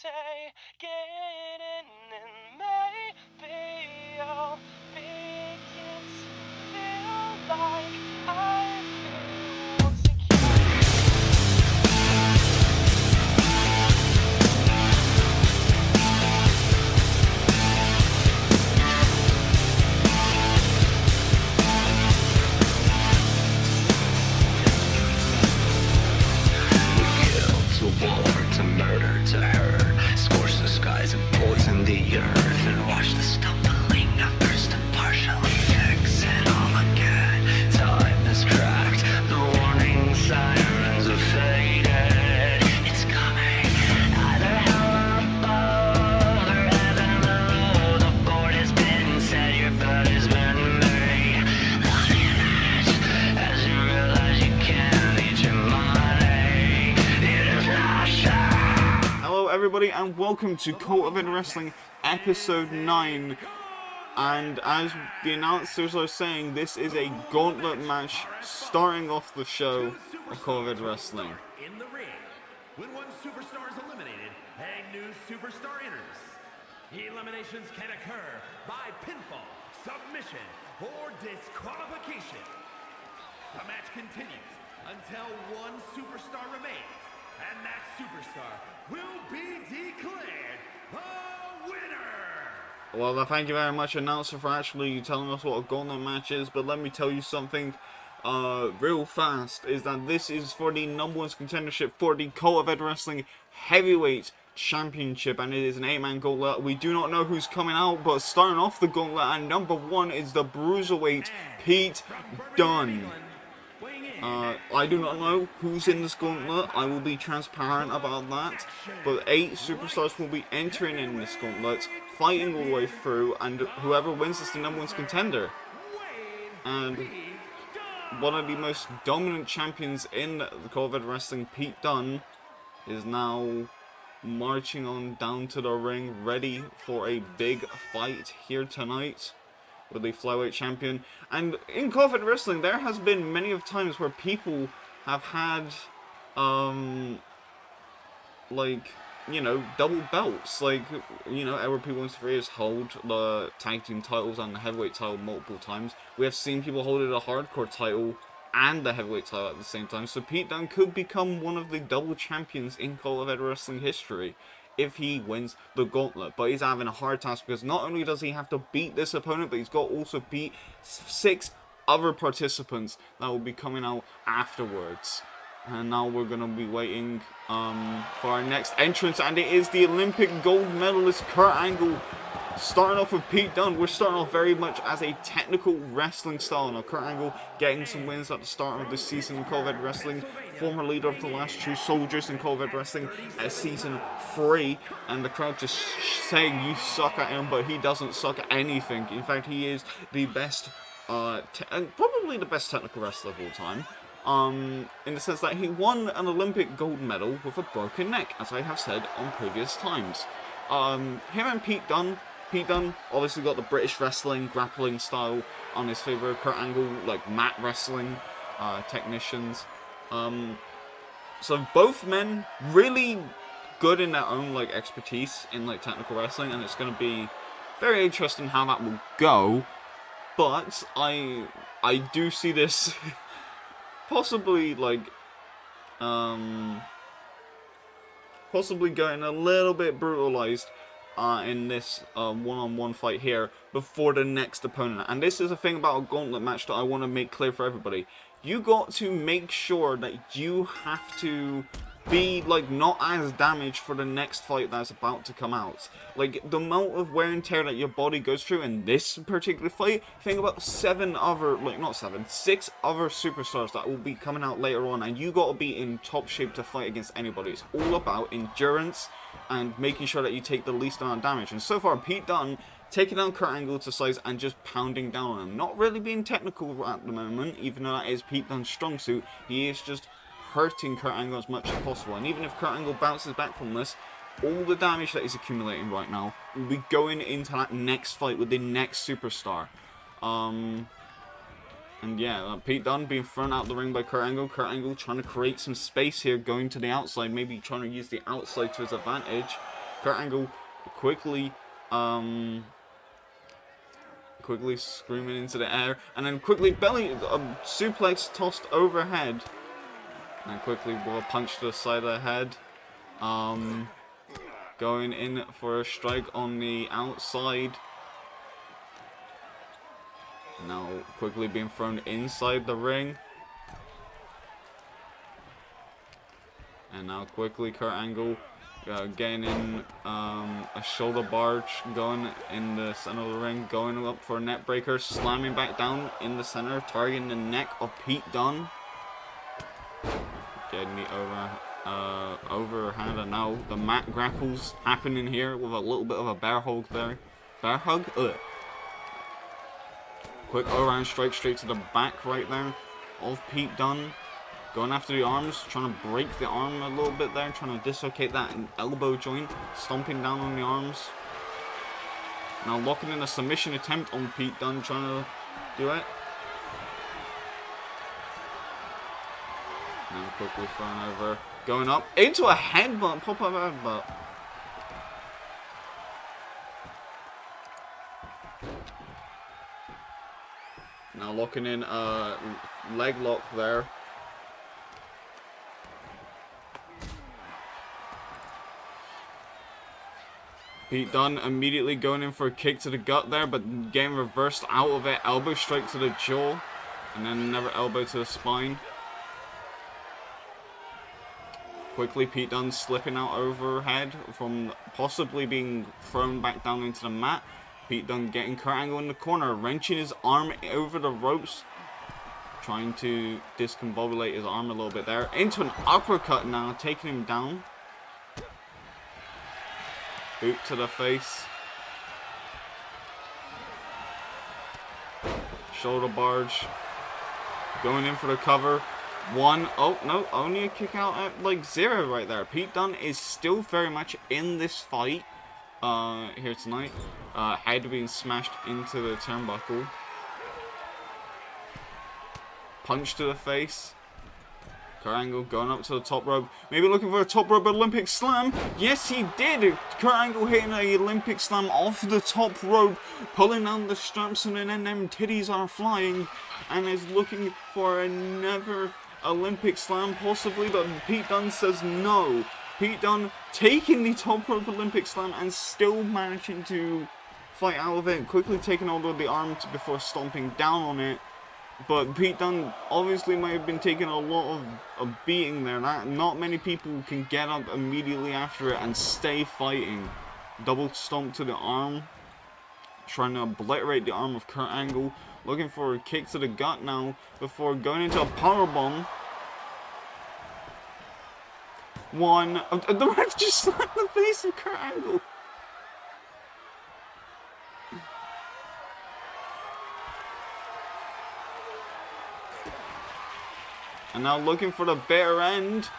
say, get in and maybe I'll begin to feel like I feel once again. To war, to murder, to hurt, scorch the skies and poison the earth, and watch the stumbling at first and partially fix it all again. Time is cracked, the warning sirens have faded. It's coming, either hell above or heaven below. The board has been set, your bed has been made. On the edge, as you realize you can't eat your money. Hello everybody and welcome to COEW Wrestling episode 9, and as the announcers are saying, this is a gauntlet match starting off the show of COEW Wrestling. In the ring, when one superstar is eliminated, a new superstar enters. Eliminations can occur by pinfall, submission, or disqualification. The match continues until one superstar remains, and that superstar will be declared the winner! Well, thank you very much, announcer, for actually telling us what a gauntlet match is, but let me tell you something real fast, is that this is for the number 1 contendership for the COEW Wrestling Heavyweight Championship, and it is an 8-man gauntlet. We do not know who's coming out, but starting off the gauntlet, and number 1 is the Bruiserweight Pete Dunne. I do not know who's in this gauntlet. I will be transparent about that. But 8 superstars will be entering in this gauntlet, fighting all the way through, and whoever wins is the number 1 contender. And one of the most dominant champions in the COEW Wrestling, Pete Dunne, is now marching on down to the ring, ready for a big fight here tonight with the flyweight champion. And in COEW Wrestling, there has been many of times where people have had, like, you know, double belts. Like, you know, LP 1-3 has hold the tag team titles and the heavyweight title multiple times. We have seen people hold it a hardcore title and the heavyweight title at the same time. So Pete Dunne could become one of the double champions in COEW Wrestling history if he wins the gauntlet. But he's having a hard task because not only does he have to beat this opponent, but he's got to also beat 6 other participants that will be coming out afterwards. And now we're going to be waiting for our next entrance, and it is the Olympic gold medalist Kurt Angle. Starting off with Pete Dunne, we're starting off very much as a technical wrestling style. Now, Kurt Angle getting some wins at the start of this season in COEW Wrestling. Former leader of the last 2 soldiers in COEW Wrestling at season 3. And the crowd just saying you suck at him, but he doesn't suck at anything. In fact, he is the best, and probably the best technical wrestler of all time. In the sense that he won an Olympic gold medal with a broken neck, as I have said on previous times. Him and Pete Dunne obviously got the British wrestling, grappling style on his favour. Kurt Angle, like mat wrestling technicians. So both men really good in their own like expertise in like technical wrestling, and it's going to be very interesting how that will go. But I do see this possibly like possibly getting a little bit brutalized in this one-on-one fight here before the next opponent. And this is a thing about a gauntlet match that I want to make clear for everybody. You got to make sure that you have to be like not as damaged for the next fight that's about to come out. Like the amount of wear and tear that your body goes through in this particular fight, think about 6 other superstars that will be coming out later on, and you got to be in top shape to fight against anybody. It's all about endurance and making sure that you take the least amount of damage. And so far, Pete Dunne taking down Kurt Angle to size and just pounding down on him. Not really being technical at the moment, even though that is Pete Dunne's strong suit. He is just hurting Kurt Angle as much as possible. And even if Kurt Angle bounces back from this, all the damage that he's accumulating right now will be going into that next fight with the next superstar. And yeah, Pete Dunne being thrown out the ring by Kurt Angle. Kurt Angle trying to create some space here, going to the outside, maybe trying to use the outside to his advantage. Kurt Angle quickly screaming into the air, and then quickly belly suplex tossed overhead, and quickly with a punch to the side of the head. Going in for a strike on the outside. Now quickly being thrown inside the ring. And now quickly Kurt Angle getting in a shoulder barge, going in the center of the ring, going up for a net breaker, slamming back down in the center, targeting the neck of Pete Dunne. Getting the overhand, and now the mat grapples happening here with a little bit of a bear hug there. Bear hug? Ugh. Quick overhand strike straight to the back right there of Pete Dunne. Going after the arms, trying to break the arm a little bit there, trying to dislocate that elbow joint, stomping down on the arms. Now locking in a submission attempt on Pete Dunne, trying to do it. Now quickly thrown over, going up into a headbutt, pop-up headbutt. Now locking in a leg lock there. Pete Dunne immediately going in for a kick to the gut there, but getting reversed out of it. Elbow strike to the jaw, and then another elbow to the spine. Quickly, Pete Dunne slipping out overhead from possibly being thrown back down into the mat. Pete Dunne getting Kurt Angle in the corner, wrenching his arm over the ropes, trying to discombobulate his arm a little bit there. Into an uppercut now, taking him down. Boot to the face. Shoulder barge. Going in for the cover. One. Oh, no. Only a kick out at like 0 right there. Pete Dunne is still very much in this fight here tonight. Head being smashed into the turnbuckle. Punch to the face. Kurt Angle going up to the top rope. Maybe looking for a top rope Olympic slam. Yes, he did. Kurt Angle hitting a Olympic slam off the top rope. Pulling down the straps, and then them titties are flying. And is looking for another Olympic slam possibly. But Pete Dunne says no. Pete Dunne taking the top rope Olympic slam and still managing to fight out of it. Quickly taking hold of the arm before stomping down on it. But Pete Dunne obviously might have been taking a lot of beating there. Not many people can get up immediately after it and stay fighting. Double stomp to the arm. Trying to obliterate the arm of Kurt Angle. Looking for a kick to the gut now before going into a powerbomb. One. The ref just slapped the face of Kurt Angle. And now looking for the bare end.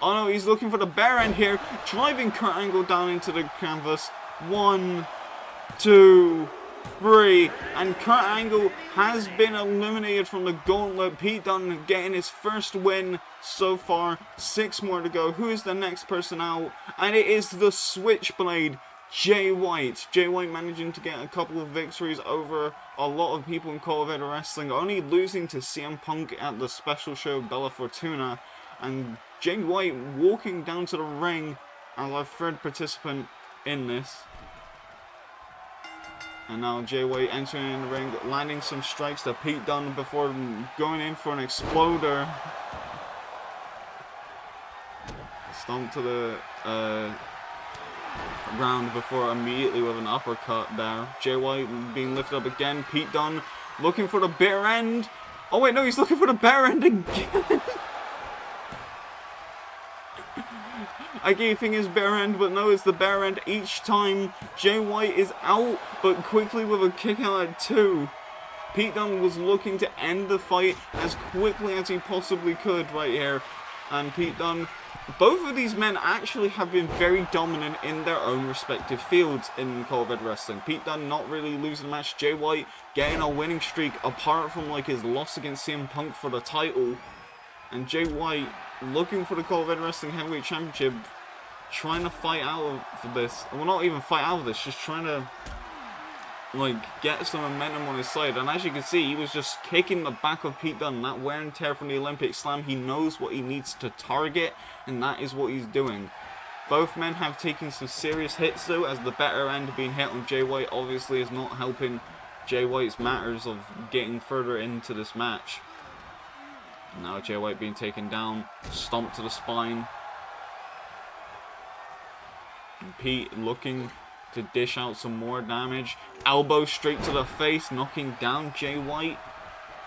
Oh no, he's looking for the bare end here. Driving Kurt Angle down into the canvas. 1, 2, 3. And Kurt Angle has been eliminated from the gauntlet. Pete Dunne getting his first win so far. 6 more to go. Who is the next person out? And it is the Switchblade, Jay White. Jay White managing to get a couple of victories over a lot of people in COEW Wrestling, only losing to CM Punk at the special show Bella Fortuna. And Jay White walking down to the ring as our third participant in this. And now Jay White entering in the ring, landing some strikes to Pete Dunne before going in for an exploder. Stomp to the round before immediately with an uppercut there. Jay White being lifted up again. Pete Dunne looking for the bare end. Oh wait, no, he's looking for the bare end again. I keep thinking it's bare end, but no, it's the bare end each time. Jay White is out, but quickly with a kick out at 2. Pete Dunne was looking to end the fight as quickly as he possibly could right here. And Pete Dunne, both of these men actually have been very dominant in their own respective fields in COEW Wrestling. Pete Dunne not really losing the match. Jay White getting a winning streak apart from like his loss against CM Punk for the title. And Jay White looking for the COEW Wrestling Heavyweight Championship trying to fight out of this. Well, not even fight out of this, just trying to like get some momentum on his side. And as you can see, he was just kicking the back of Pete Dunne. That wear and tear from the Olympic Slam. He knows what he needs to target, and that is what he's doing. Both men have taken some serious hits though, as the better end being hit on Jay White obviously is not helping Jay White's matters of getting further into this match. Now Jay White being taken down, stomped to the spine. Pete looking to dish out some more damage. Elbow straight to the face, knocking down Jay White.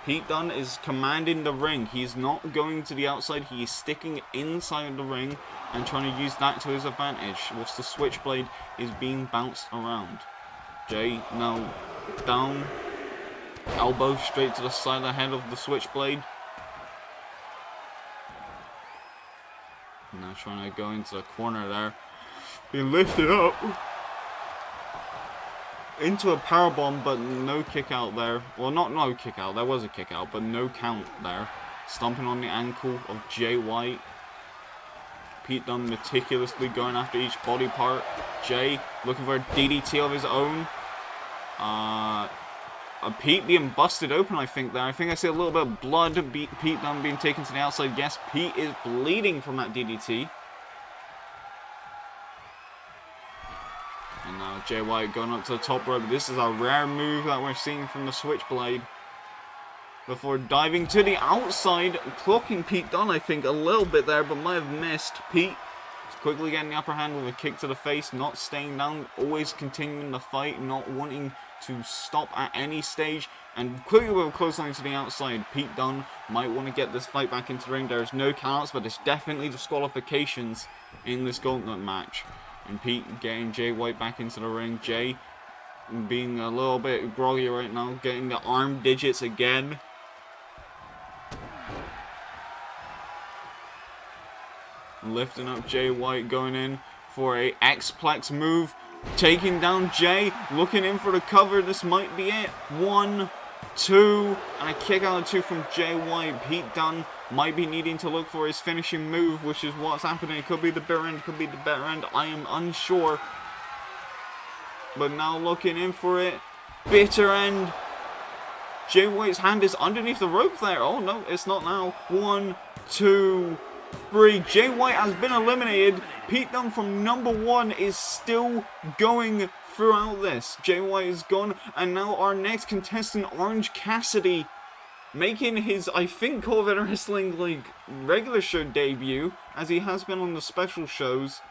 Pete Dunne is commanding the ring. He's not going to the outside. He is sticking inside the ring and trying to use that to his advantage, whilst the switchblade is being bounced around. Jay now down. Elbow straight to the side of the head of the switchblade. Now trying to go into the corner there. Being lifted up into a powerbomb, but no kick out there. Well, not no kick out. There was a kick out, but no count there. Stomping on the ankle of Jay White. Pete Dunne meticulously going after each body part. Jay looking for a DDT of his own. Pete being busted open, I think, there. I think I see a little bit of blood. Pete Dunne being taken to the outside. Yes, Pete is bleeding from that DDT. And now Jay White going up to the top rope. This is a rare move that we're seeing from the switchblade. Before diving to the outside, clocking Pete Dunne, I think, a little bit there, but might have missed. Pete quickly getting the upper hand with a kick to the face, not staying down, always continuing the fight, not wanting to stop at any stage, and quickly with a clothesline to the outside. Pete Dunne might want to get this fight back into the ring. There's no counts, but there's definitely disqualifications in this gauntlet match. And Pete getting Jay White back into the ring. Jay being a little bit groggy right now, getting the arm digits again. Lifting up Jay White, going in for a X-Plex move. Taking down Jay, looking in for the cover. This might be it. 1, 2, and a kick out of 2 from Jay White. Pete Dunne might be needing to look for his finishing move, which is what's happening. It could be the bitter end, could be the better end. I am unsure. But now looking in for it. Bitter end. Jay White's hand is underneath the rope there. Oh no, it's not now. 1, 2, 3. Jay White has been eliminated. Pete Dunne from number 1 is still going throughout this. Jay White is gone, and now our next contestant, Orange Cassidy, making his, I think, COEW Wrestling League regular show debut, as he has been on the special shows.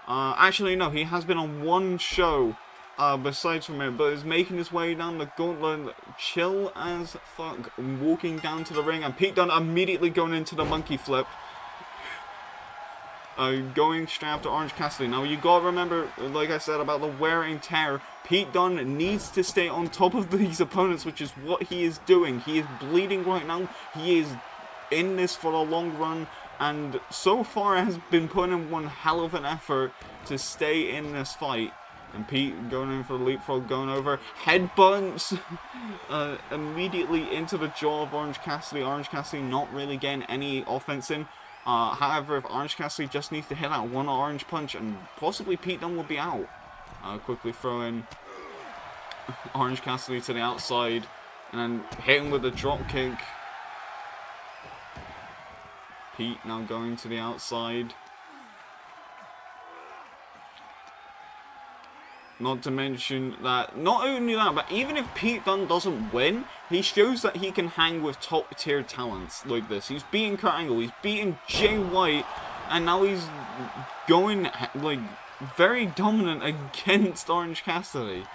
Actually, no, he has been on one show besides from it, but is making his way down the gauntlet, chill as fuck, walking down to the ring, and Pete Dunne immediately going into the monkey flip. Going straight after Orange Cassidy. Now you gotta remember, like I said, about the wear and tear. Pete Dunne needs to stay on top of these opponents, which is what he is doing. He is bleeding right now. He is in this for the long run, and so far has been putting in one hell of an effort to stay in this fight. And Pete going in for the leapfrog, going over, headbutts immediately into the jaw of Orange Cassidy. Orange Cassidy not really getting any offense in. However, if Orange Cassidy just needs to hit that one orange punch, and possibly Pete Dunne will be out. Quickly throwing Orange Cassidy to the outside, and then hitting with a drop kick. Pete now going to the outside. Not to mention that, not only that, but even if Pete Dunne doesn't win, he shows that he can hang with top tier talents like this. He's beating Kurt Angle, he's beating Jay White, and now he's going like very dominant against Orange Cassidy.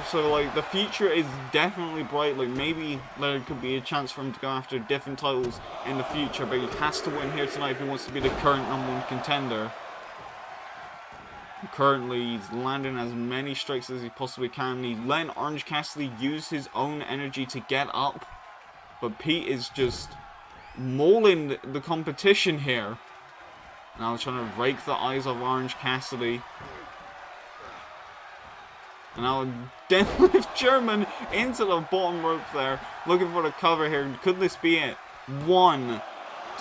So like the future is definitely bright. Like maybe there could be a chance for him to go after different titles in the future, but he has to win here tonight if he wants to be the current #1 contender. Currently he's landing as many strikes as he possibly can. He's letting Orange Cassidy use his own energy to get up, but Pete is just mauling the competition here. Now trying to rake the eyes of Orange Cassidy. And now deadlift German into the bottom rope there. Looking for the cover here. Could this be it? 1,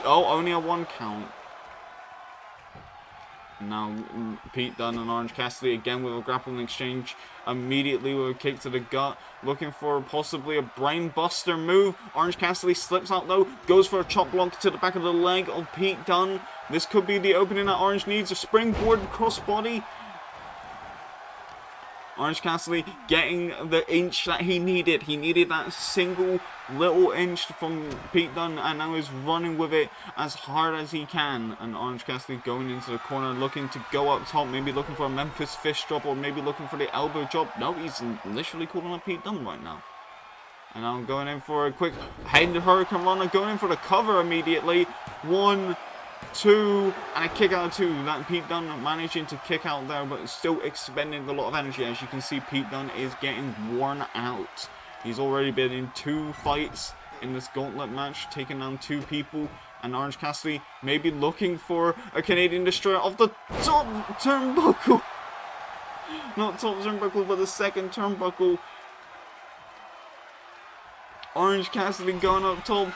Oh, only a 1 count. Now Pete Dunne and Orange Cassidy again with a grappling exchange, immediately with a kick to the gut, looking for possibly a brain buster move. Orange Cassidy slips out though, goes for a chop block to the back of the leg of Pete Dunne. This could be the opening that Orange needs, a springboard crossbody. Orange Cassidy getting the inch that he needed. He needed that single little inch from Pete Dunne, and now he's running with it as hard as he can. And Orange Cassidy going into the corner, looking to go up top, maybe looking for a Memphis fist drop, or maybe looking for the elbow drop. No, he's literally calling up Pete Dunne right now. And now going in for a quick head Hurricane Runner, going in for the cover immediately. 1, 2, and a kick out of 2. That Pete Dunne managing to kick out there, but still expending a lot of energy. As you can see, Pete Dunne is getting worn out. He's already been in 2 fights in this gauntlet match, taking down 2 people. And Orange Cassidy maybe looking for a Canadian Destroyer off the top turnbuckle. Not top turnbuckle, but the second turnbuckle. Orange Cassidy going up top,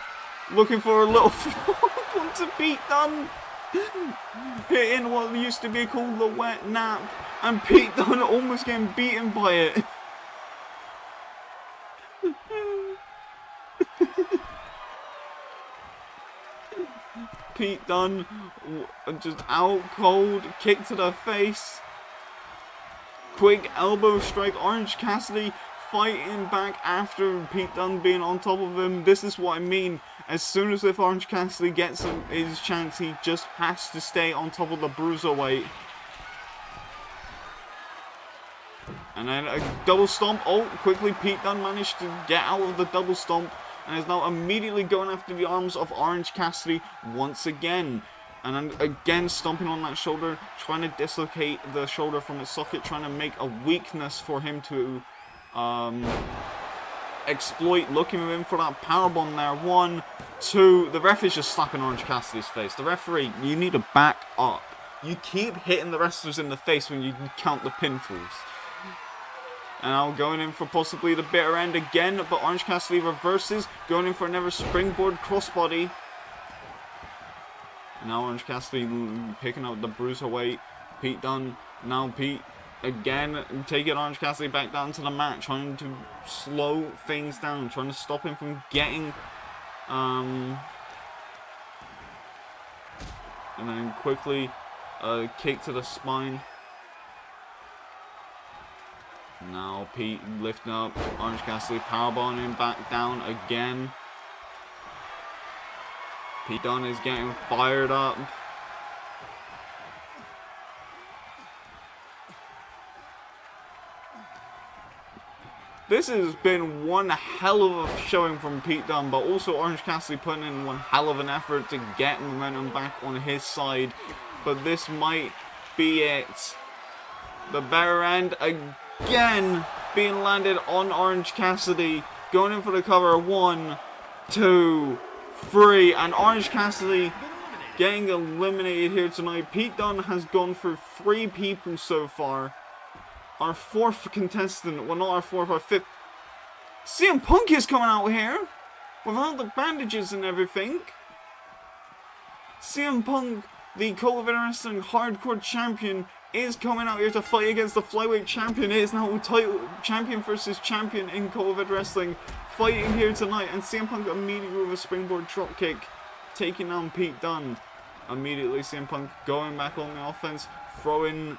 looking for a little flop to Pete Dunne. Hitting what used to be called the wet nap. And Pete Dunne almost getting beaten by it. Pete Dunne just out cold, kick to the face. Quick elbow strike. Orange Cassidy fighting back after Pete Dunne being on top of him. This is what I mean. As soon as if Orange Cassidy gets his chance, he just has to stay on top of the bruiserweight. And then a double stomp. Oh, quickly Pete Dunne managed to get out of the double stomp and is now immediately going after the arms of Orange Cassidy once again. And then again stomping on that shoulder, trying to dislocate the shoulder from its socket, trying to make a weakness for him to exploit. Looking at him for that powerbomb there. 1, 2. The ref is just slapping Orange Cassidy's face. The referee, you need to back up. You keep hitting the wrestlers in the face when you count the pinfalls. And now going in for possibly the bitter end again, but Orange Cassidy reverses, going in for another springboard crossbody. And now Orange Cassidy picking up the bruiserweight. Pete Dunne, now Pete again taking Orange Cassidy back down to the mat, trying to slow things down, trying to stop him from getting and then quickly a kick to the spine. Now Pete lifting up, Orange Cassidy powerbombing him back down again. Pete Dunne is getting fired up. This has been one hell of a showing from Pete Dunne, but also Orange Cassidy putting in one hell of an effort to get momentum back on his side. But this might be it. The better end again being landed on Orange Cassidy. Going in for the cover. 1, 2, 3. And Orange Cassidy getting eliminated here tonight. Pete Dunne has gone for 3 people so far. Our 4th contestant, well not our 4th, our 5th. CM Punk is coming out here without the bandages and everything. CM Punk, the COEW Wrestling Hardcore Champion, is coming out here to fight against the Flyweight Champion. It is now title champion versus champion in COEW Wrestling, fighting here tonight. And CM Punk immediately with a springboard dropkick, taking on Pete Dunne. Immediately CM Punk going back on the offense, throwing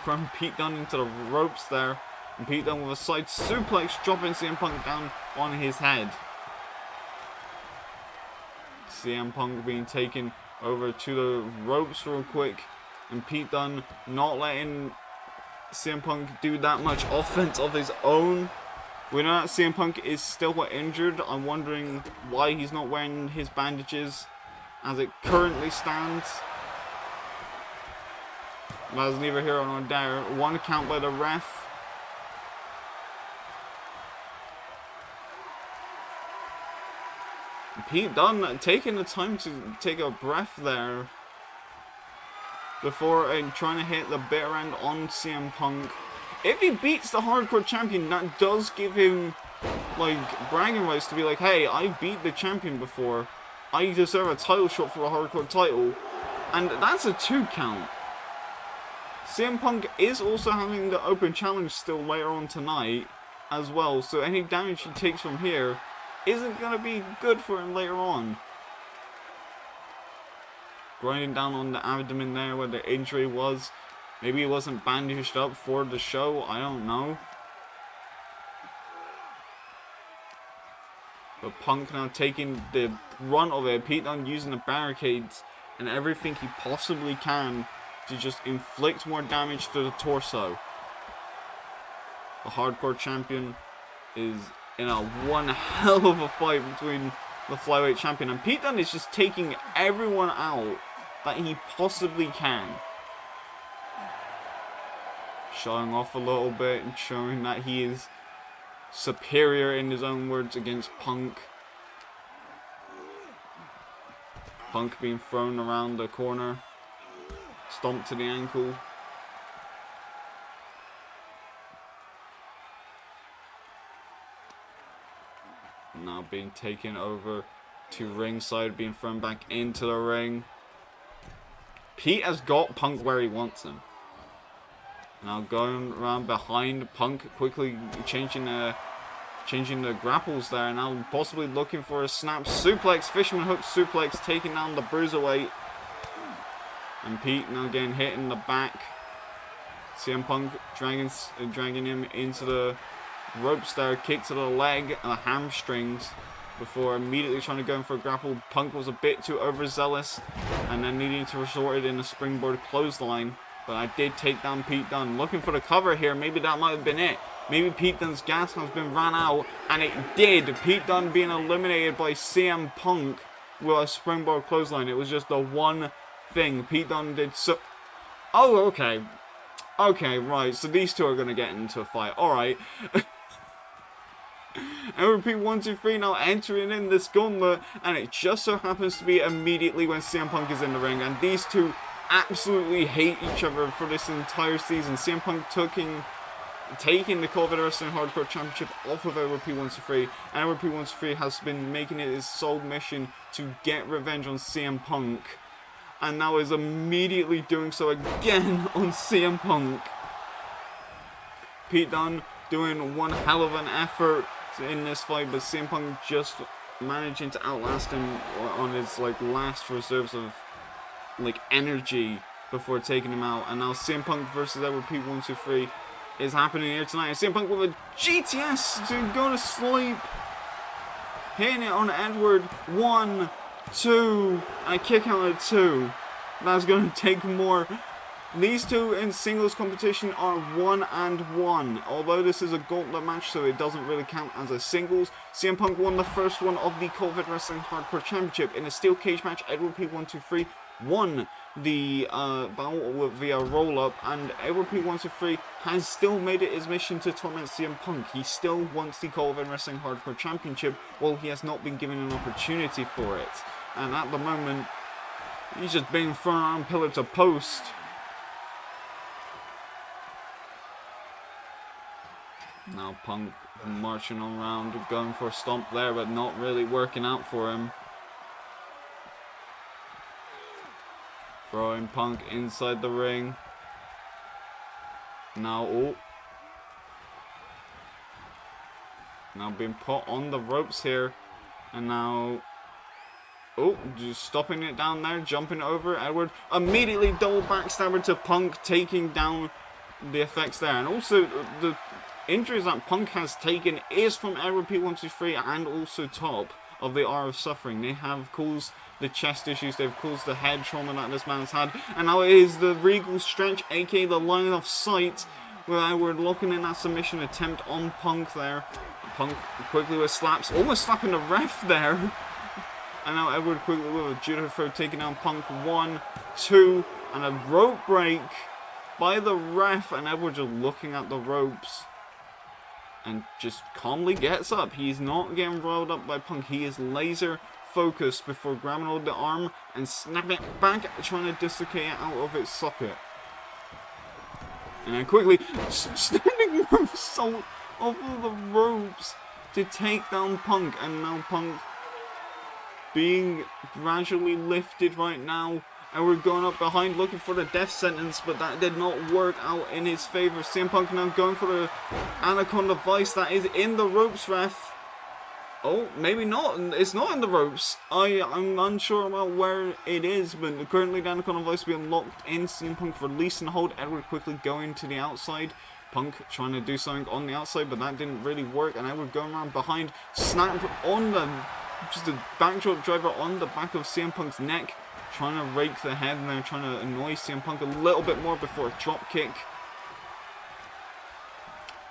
from Pete Dunne into the ropes there. And Pete Dunne with a side suplex, dropping CM Punk down on his head. CM Punk being taken over to the ropes real quick. And Pete Dunne not letting CM Punk do that much offense of his own. We know that CM Punk is still injured. I'm wondering why he's not wearing his bandages as it currently stands. That's neither here nor there. 1 count by the ref. Pete Dunne taking the time to take a breath there before trying to hit the bitter end on CM Punk. If he beats the Hardcore Champion, that does give him like, bragging rights to be like, hey, I beat the champion before. I deserve a title shot for a hardcore title. And that's a 2 count. CM Punk is also having the open challenge still later on tonight as well. So any damage he takes from here isn't going to be good for him later on. Grinding down on the abdomen there where the injury was. Maybe it wasn't bandaged up for the show. I don't know. But Punk now taking the brunt of it. Pete Dunne using the barricades and everything he possibly can to just inflict more damage to the torso. The hardcore champion is in a one hell of a fight between the flyweight champion. And Pete Dunne is just taking everyone out that he possibly can. Showing off a little bit and showing that he is superior in his own words against Punk. Punk being thrown around the corner. Stomped to the ankle. Now being taken over to ringside, being thrown back into the ring. Pete has got Punk where he wants him. Now going around behind Punk, quickly changing the grapples there. Now possibly looking for a snap suplex, fisherman hook suplex, taking down the bruiserweight. And Pete now getting hit in the back. CM Punk dragging him into the ropes there, kick to the leg and the hamstrings before immediately trying to go in for a grapple. Punk was a bit too overzealous and then needing to resort it in a springboard clothesline. But I did take down Pete Dunne. Looking for the cover here. Maybe that might have been it. Maybe Pete Dunne's gas has been ran out. And it did. Pete Dunne being eliminated by CM Punk with a springboard clothesline. It was just the one thing Pete Dunne did so... Oh, okay. Okay, right. So these two are going to get into a fight. Alright. And repeat 1, 2, 3 now entering in this gauntlet. And it just so happens to be immediately when CM Punk is in the ring. And these two absolutely hate each other for this entire season. CM Punk taking the COEW Wrestling Hardcore Championship off of Edward P123, and Edward P123 has been making it his sole mission to get revenge on CM Punk, and now is immediately doing so again on CM Punk. Pete Dunne doing one hell of an effort in this fight, but CM Punk just managing to outlast him on his last reserves of energy before taking him out. And now CM Punk versus Edward P123 is happening here tonight. And CM Punk with a GTS to go to sleep, hitting it on Edward. 1, 2, and a kick out of 2. That's going to take more. These two in singles competition are 1-1. Although this is a gauntlet match, so it doesn't really count as a singles. CM Punk won the first one of the COEW Wrestling Hardcore Championship in a steel cage match. Edward P123 won the battle via roll-up, and Edward P123 has still made it his mission to torment CM Punk. He still wants the COEW Wrestling Hardcore Championship, while he has not been given an opportunity for it. And at the moment, he's just being thrown around pillar to post. Now Punk marching around, going for a stomp there, but not really working out for him. Throwing Punk inside the ring. Now, oh. Now being put on the ropes here. And now, oh, just stopping it down there, jumping over. Edward immediately double backstabber to Punk, taking down the effects there. And also, the injuries that Punk has taken is from Edward P123 and also top of the R of Suffering. They have caused the chest issues, they've caused the head trauma that this man has had, and now it is the Regal Stretch, aka the line of sight, where Edward locking in that submission attempt on Punk there. Punk quickly with slaps, almost slapping the ref there. And now Edward quickly with a judo throw, taking down Punk. 1, 2, and a rope break by the ref, and Edward just looking at the ropes and just calmly gets up. He's not getting rolled up by Punk. He is laser focused before grabbing hold of the arm and snapping it back, trying to dislocate it out of its socket. And then quickly standing moonsault off of the ropes, to take down Punk, and now Punk being gradually lifted right now, and we're going up behind looking for the death sentence, but that did not work out in his favor. CM Punk now going for the Anaconda Vice. That is in the ropes, ref. Oh, maybe not. It's not in the ropes. I'm unsure about where it is, but currently the Anaconda Vice being locked in. CM Punk release and hold. Edward quickly going to the outside. Punk trying to do something on the outside, but that didn't really work, and Edward going around behind. Snap on the... just a backdrop driver on the back of CM Punk's neck, trying to rake the head, and they're trying to annoy CM Punk a little bit more before a drop kick.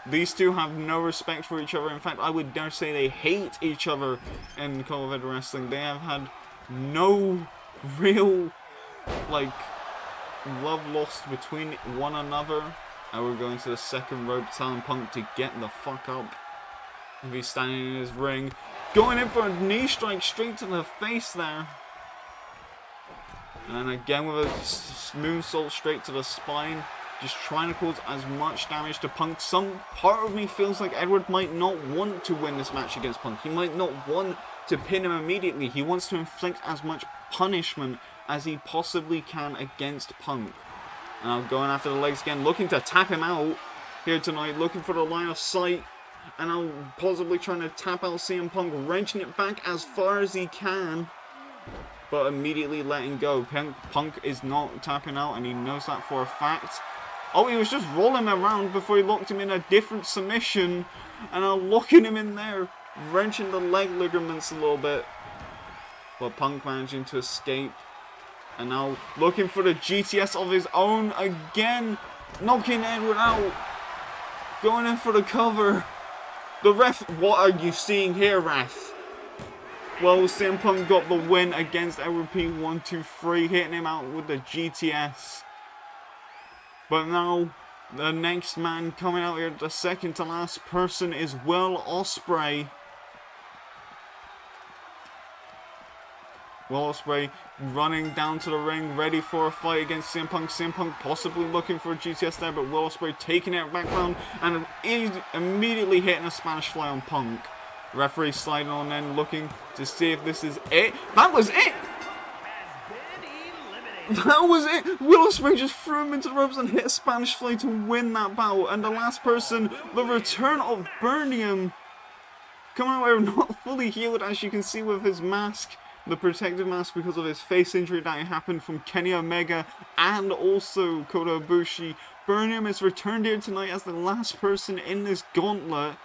These two have no respect for each other. In fact, I would dare say they hate each other in COEW wrestling. They have had no real, like, love lost between one another. And we're going to the second rope, telling Punk to get the fuck up. If he's standing in his ring, going in for a knee strike straight to the face there. And then again with a moonsault straight to the spine. Just trying to cause as much damage to Punk. Some part of me feels like Edward might not want to win this match against Punk. He might not want to pin him immediately. He wants to inflict as much punishment as he possibly can against Punk. And I'm going after the legs again, looking to tap him out here tonight. Looking for the line of sight. And I'm possibly trying to tap out CM Punk, wrenching it back as far as he can, but immediately letting go. Punk is not tapping out, and he knows that for a fact. Oh, he was just rolling around before he locked him in a different submission, and I'm locking him in there, wrenching the leg ligaments a little bit. But Punk managing to escape, and now looking for the GTS of his own again, knocking Edward out, going in for the cover. The ref, what are you seeing here, ref? Well, CM Punk got the win against Edward P. 1, 2, 3, hitting him out with the GTS. But now, the next man coming out here, the second to last person, is Will Ospreay. Will Ospreay running down to the ring, ready for a fight against CM Punk. CM Punk possibly looking for a GTS there, but Will Ospreay taking it back down and immediately hitting a Spanish Fly on Punk. Referee sliding on in, looking to see if this is it. That was it! That was it! Will Ospreay just threw him into the ropes and hit a Spanish Fly to win that bout. And the last person, the return of Birmingham, coming out here not fully healed, as you can see with his mask. The protective mask because of his face injury that happened from Kenny Omega and also Kota Ibushi. Birmingham is returned here tonight as the last person in this gauntlet.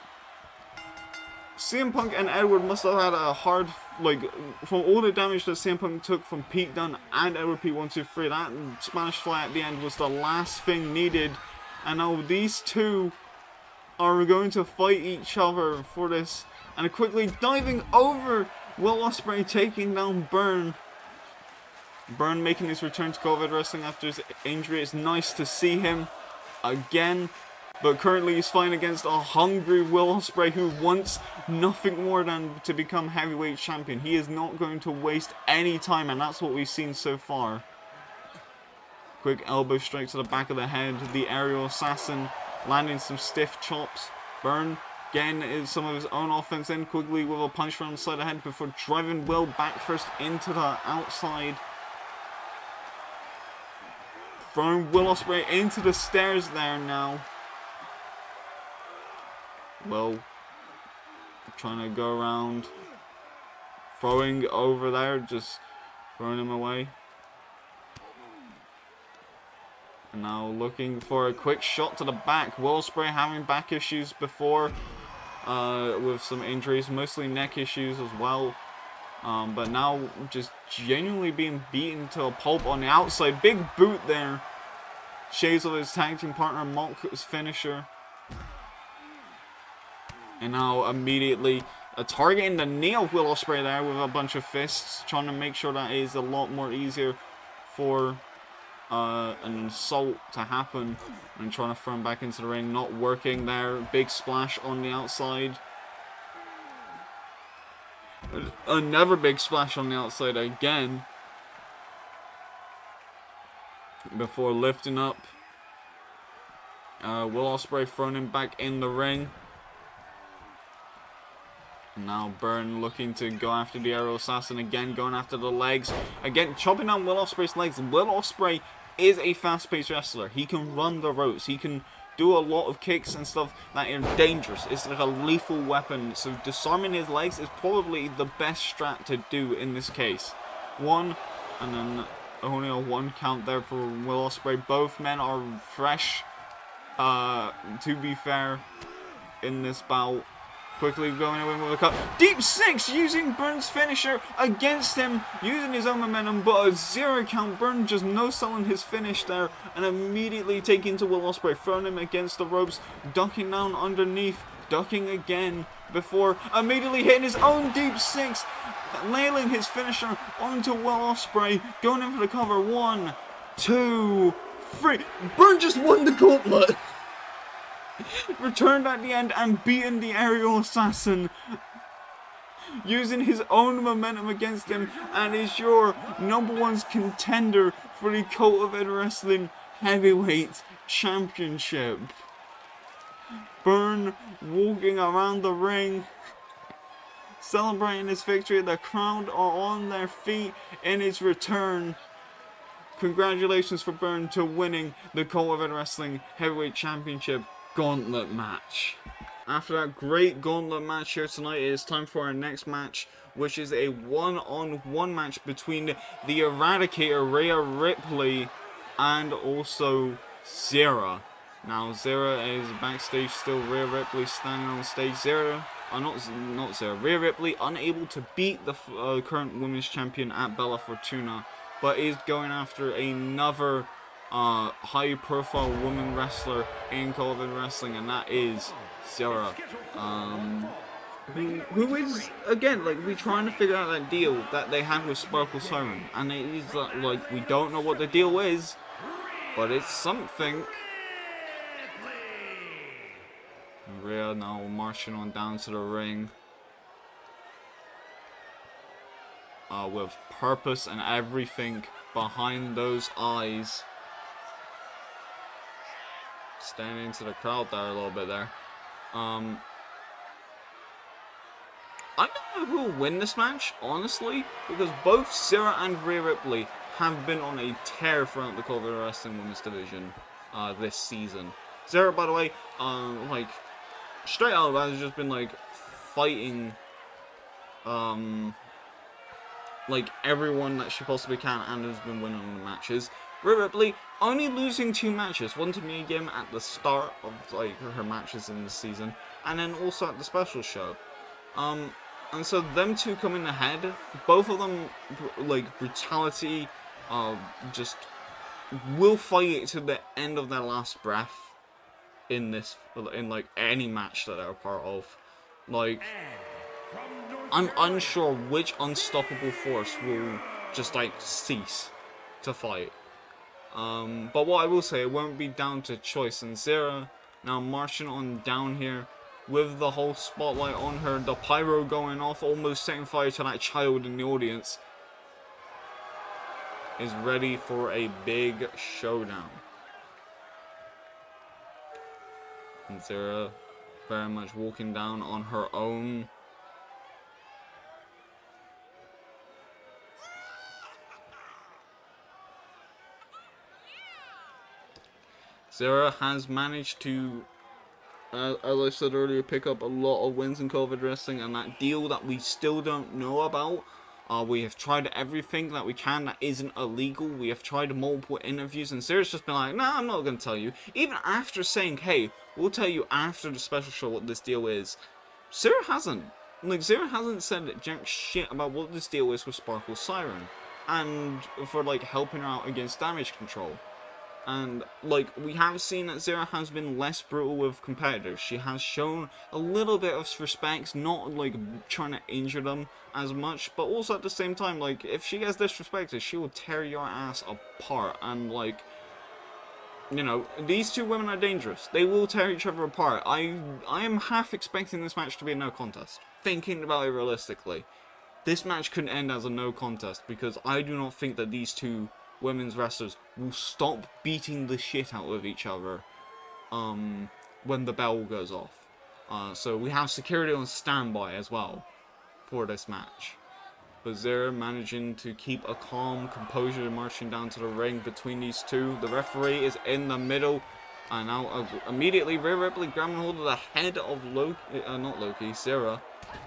CM Punk and Edward must have had a hard, like, from all the damage that CM Punk took from Pete Dunne and Edward P123, that Spanish Fly at the end was the last thing needed. And now these two are going to fight each other for this. And quickly diving over, Will Ospreay taking down Burn. Burn making his return to COEW Wrestling after his injury. It's nice to see him again. But currently he's fighting against a hungry Will Ospreay who wants nothing more than to become heavyweight champion. He is not going to waste any time, and that's what we've seen so far. Quick elbow straight to the back of the head. The aerial assassin landing some stiff chops. Burn getting some of his own offense in quickly with a punch from the side of the head before driving Will back first into the outside. Throwing Will Ospreay into the stairs there now. Will trying to go around, throwing over there, just throwing him away. And now looking for a quick shot to the back. Will Ospreay having back issues before with some injuries, mostly neck issues as well. But now just genuinely being beaten to a pulp on the outside. Big boot there. Shades of his tag team partner, Monk's finisher. And now immediately targeting the knee of Will Ospreay there with a bunch of fists, trying to make sure that it is a lot more easier for an assault to happen, and trying to throw him back into the ring. Not working there. Big splash on the outside. Another big splash on the outside again. Before lifting up. Will Ospreay throwing him back in the ring. And now Byrne looking to go after the aerial assassin again, going after the legs. Again, chopping down Will Ospreay's legs. Will Ospreay is a fast-paced wrestler. He can run the ropes. He can do a lot of kicks and stuff that are dangerous. It's like a lethal weapon. So disarming his legs is probably the best strat to do in this case. One, and then only a 1 count there for Will Ospreay. Both men are fresh, to be fair, in this bout. Quickly going in with a cut. Deep 6 using Byrne's finisher against him, using his own momentum, but a 0 count. Byrne just no-selling his finish there and immediately taking to Will Ospreay, throwing him against the ropes, ducking down underneath, ducking again before immediately hitting his own deep 6, nailing his finisher onto Will Ospreay, going in for the cover. 1, 2, 3. Byrne just won the gauntlet. Returned at the end and beaten the aerial assassin, using his own momentum against him, and is your #1 contender for the COEW Wrestling Heavyweight Championship. Byrne walking around the ring, celebrating his victory. The crowd are on their feet in his return. Congratulations for Byrne to winning the COEW Wrestling Heavyweight Championship gauntlet match. After that great gauntlet match here tonight, it is time for our next match, which is a one-on-one match between the Eradicator, Rhea Ripley, and also Zera. Now Zera is backstage still, Rhea Ripley standing on stage. Rhea Ripley unable to beat the current women's champion at Bella Fortuna, but is going after another high-profile woman wrestler in COEW Wrestling, and that is Zera. Who is, again, like, we're trying to figure out that deal that they had with Sparkle Siren, and it is like, we don't know what the deal is, but it's something. Rhea now marching on down to the ring, with purpose and everything behind those eyes. Standing into the crowd there a little bit there. I don't know who will win this match, honestly, because both Zera and Rhea Ripley have been on a tear throughout the COEW Wrestling Women's Division this season. Zera, by the way, like, straight out of that, has just been, like, fighting, like, everyone that she possibly can, and has been winning the matches. Rhea Ripley only losing 2 matches, one to Mia Yim at the start of, like, her matches in the season, and then also at the special show. And so them two coming ahead, both of them, like, brutality, just will fight it to the end of their last breath in this, in, like, any match that they're a part of. Like, I'm unsure which unstoppable force will just, like, cease to fight. But what I will say, it won't be down to choice. And Zera now marching on down here with the whole spotlight on her, the pyro going off, almost setting fire to that child in the audience, is ready for a big showdown. And Zera very much walking down on her own. Zera has managed to, as I said earlier, pick up a lot of wins in COEW Wrestling, and that deal that we still don't know about. We have tried everything that we can that isn't illegal. We have tried multiple interviews, and Zera's just been like, nah, I'm not going to tell you. Even after saying, hey, we'll tell you after the special show what this deal is, Zera hasn't. Like, Zera hasn't said jack shit about what this deal is with Sparkle Siren, and for, like, helping her out against Damage Control. And, like, we have seen that Zera has been less brutal with competitors. She has shown a little bit of respect, not, like, trying to injure them as much, but also at the same time, like, if she gets disrespected, she will tear your ass apart. And, like, you know, these two women are dangerous. They will tear each other apart. I am half expecting this match to be a no contest. Thinking about it realistically, this match could end as a no contest, because I do not think that these two women's wrestlers will stop beating the shit out of each other when the bell goes off. So we have security on standby as well. for this match. But Zera managing to keep a calm composure marching down to the ring between these two. The referee is in the middle. And now immediately Rhea Ripley grabbing hold of the head of Loki, not Loki, Zera.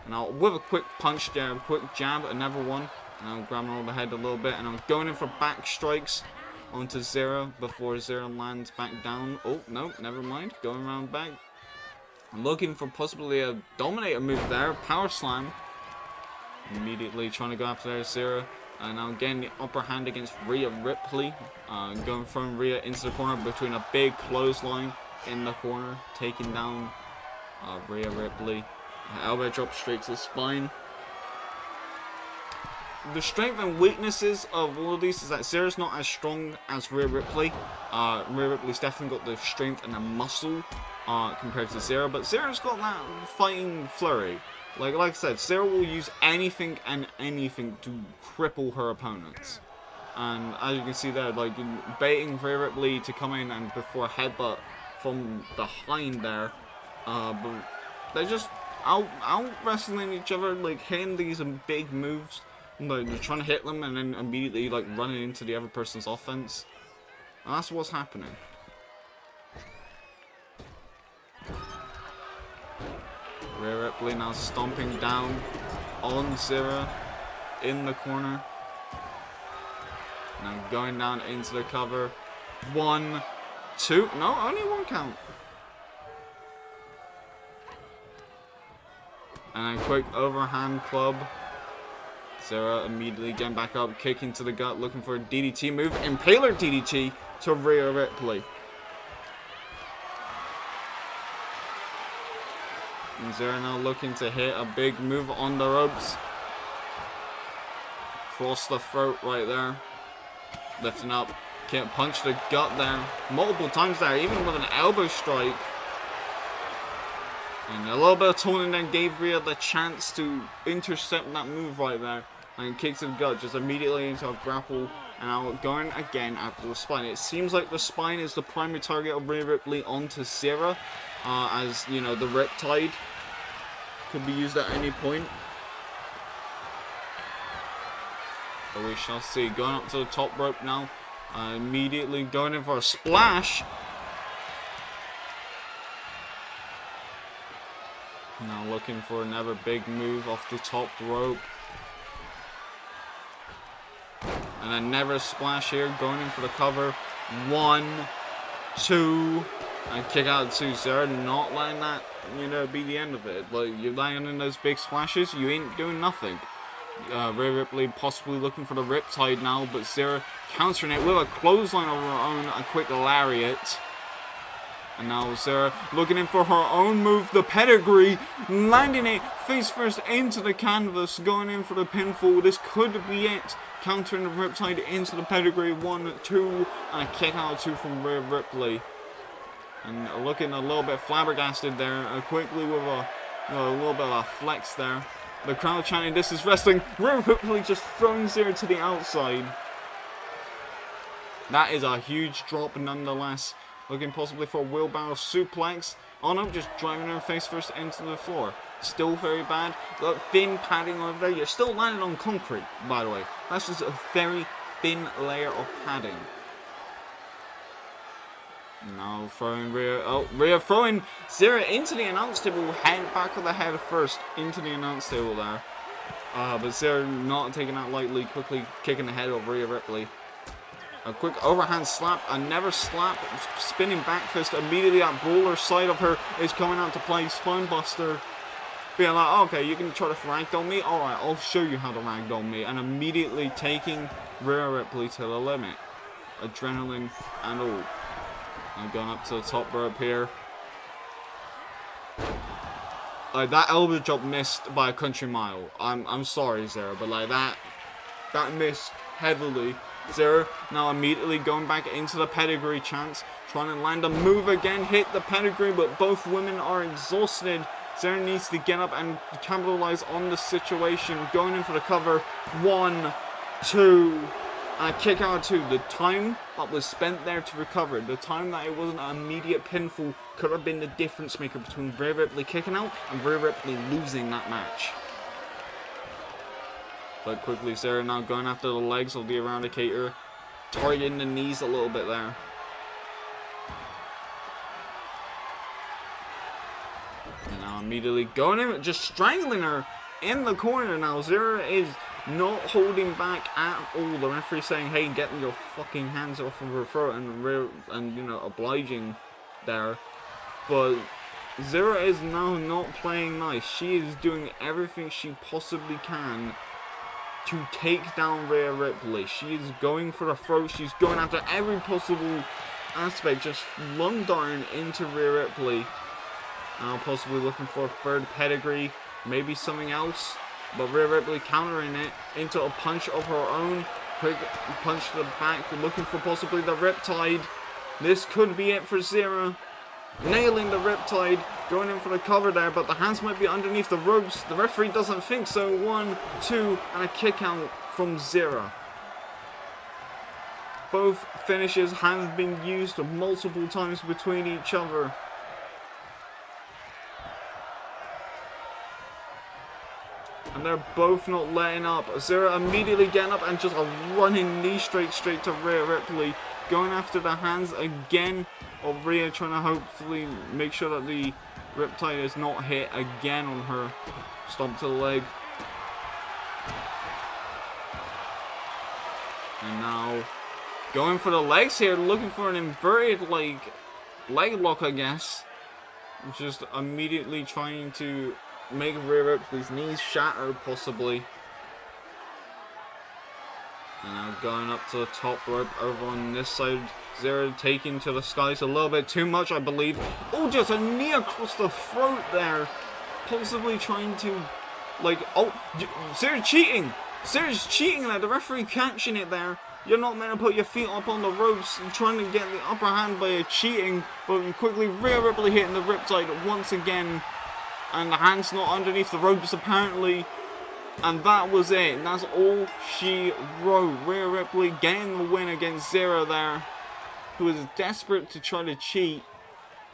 And now with a quick punch there, a quick jab, another one. And I'm grabbing hold of the head a little bit. And I'm going in for back strikes onto Zera before Zera lands back down. Oh, no, never mind. Going around back. Looking for possibly a Dominator move there. Power slam. Immediately trying to go after there, Zera. And now getting the upper hand against Rhea Ripley. Going from Rhea into the corner between a big clothesline in the corner. Taking down Rhea Ripley. Elbow drop straight to the spine. The strength and weaknesses of all of these is that Zera's not as strong as Rhea Ripley. Rhea Ripley's definitely got the strength and the muscle compared to Zera. But Zera's got that fighting flurry. Like I said, Zera will use anything and anything to cripple her opponents. And as you can see there, like baiting Rhea Ripley to come in and before a headbutt from behind there. But they're just out wrestling each other, like hitting these big moves. Like, they're trying to hit them and then immediately like running into the other person's offense. And that's what's happening. Rhea Ripley now stomping down on Zera in the corner. Now going down into the cover. 1, 2. No, only 1 count. And a quick overhand club. Zera immediately getting back up, kicking to the gut, looking for a DDT move. Impaler DDT to Rhea Ripley. And Zera now looking to hit a big move on the ropes. Cross the throat right there. Lifting up. Can't punch the gut there. Multiple times there, even with an elbow strike. And a little bit of taunting then gave Rhea the chance to intercept that move right there. And kick to the gut, just immediately into a grapple. And now going again after the spine. It seems like the spine is the primary target of Rhea Ripley onto Zera. As, you know, the Riptide could be used at any point. But we shall see. Going up to the top rope now. Immediately going in for a splash. Now looking for another big move off the top rope. And another splash here. Going in for the cover. 1, 2... And kick out to Zera, not letting that, you know, be the end of it. Like, you're landing in those big splashes, you ain't doing nothing. Rhea Ripley possibly looking for the Riptide now, but Zera countering it with a clothesline of her own, a quick lariat. And now Zera looking in for her own move, the pedigree, landing it face first into the canvas, going in for the pinfall. This could be it. Countering the Riptide into the pedigree. 1, 2, and a kick out 2 from Rhea Ripley. And looking a little bit flabbergasted there, quickly with a little bit of a flex there. The crowd chanting, "This is wrestling." Rhea Ripley just throwing Zera to the outside. That is a huge drop nonetheless. Looking possibly for a wheelbarrow suplex. Oh no, just driving her face first into the floor. Still very bad. Look, thin padding over there. You're still landing on concrete, by the way. That's just a very thin layer of padding. Now throwing Rhea. Oh, Rhea throwing Zera into the announce table. Head back of the head first into the announce table there. But Zera not taking that lightly. Quickly kicking the head of Rhea Ripley. A quick overhand slap. Another slap. Spinning back fist. Immediately that brawler side of her is coming out to play. Spinebuster. Being like, oh, okay, you can try to ragdoll me. Alright, I'll show you how to ragdoll me. And immediately taking Rhea Ripley to the limit. Adrenaline and all. I'm going up to the top rope here. Like, that elbow drop missed by a country mile. I'm sorry, Zera, but like that missed heavily. Zera now immediately going back into the pedigree chance, trying to land a move again, hit the pedigree, but both women are exhausted. Zera needs to get up and capitalize on the situation. Going in for the cover. 1, 2. And a kick out 2. The time that was spent there to recover, the time that it wasn't an immediate pinfall, could have been the difference maker between Rhea Ripley kicking out and Rhea Ripley losing that match. But quickly, Sarah now going after the legs of the Eradicator, targeting the knees a little bit there. And now immediately going in, just strangling her in the corner now. Zera is not holding back at all. The referee saying, hey, get your fucking hands off of her throat, and you know, obliging there. But Zera is now not playing nice. She is doing everything she possibly can to take down Rhea Ripley. She is going for the throat. She's going after every possible aspect, just lung darting into Rhea Ripley. Possibly looking for a third pedigree, maybe something else. But Rhea Ripley countering it into a punch of her own. Quick punch to the back, looking for possibly the Riptide. This could be it for Zera. Nailing the Riptide, going in for the cover there, but the hands might be underneath the ropes. The referee doesn't think so. 1, 2, and a kick out from Zera. Both finishes have been used multiple times between each other. And they're both not letting up. Zera immediately getting up and just a running knee straight to Rhea Ripley. Going after the hands again of Rhea, trying to hopefully make sure that the Riptide is not hit again on her. Stomp to the leg. And now going for the legs here, looking for an inverted leg lock, I guess. Just immediately trying to make Rhea Ripley's knees shatter, possibly. And now going up to the top rope over on this side. Zera taking to the skies a little bit too much, I believe. Oh, just a knee across the throat there. Possibly trying to, like, oh, Zera's cheating. Zera's cheating there. The referee catching it there. You're not meant to put your feet up on the ropes and trying to get the upper hand by cheating. But quickly, Rhea Ripley hitting the Riptide once again. And the hand's not underneath the ropes, apparently. And that was it. That's all she wrote. Rhea Ripley getting the win against Zera there, who was desperate to try to cheat.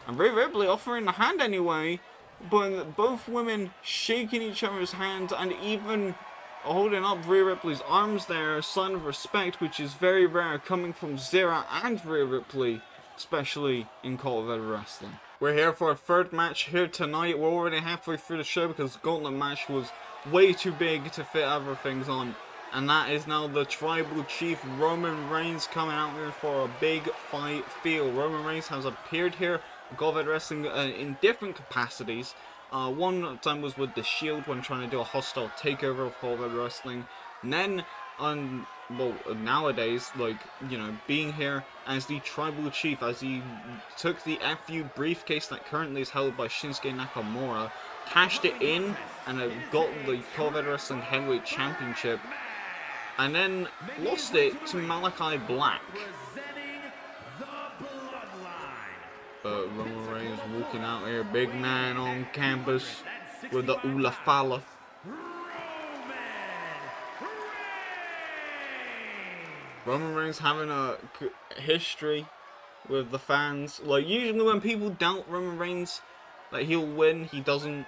And Rhea Ripley offering the hand anyway. But both women shaking each other's hands and even holding up Rhea Ripley's arms there. A sign of respect, which is very rare coming from Zera and Rhea Ripley, especially in COEW wrestling. We're here for a third match here tonight. We're already halfway through the show because the Gauntlet match was way too big to fit other things on. And that is now the Tribal Chief Roman Reigns coming out here for a big fight feel. Roman Reigns has appeared here in COEW wrestling in different capacities. One time was with the Shield when trying to do a hostile takeover of COEW wrestling. And then well, nowadays, like, you know, being here as the Tribal Chief, as he took the FU briefcase that currently is held by Shinsuke Nakamura, cashed it in, and got the COEW Wrestling Heavyweight Championship, and then lost it to Malachi Black. But Roman Reigns walking out here, big man on campus with the Ula Fala. Roman Reigns having a history with the fans. Like, usually when people doubt Roman Reigns that he'll win, he doesn't.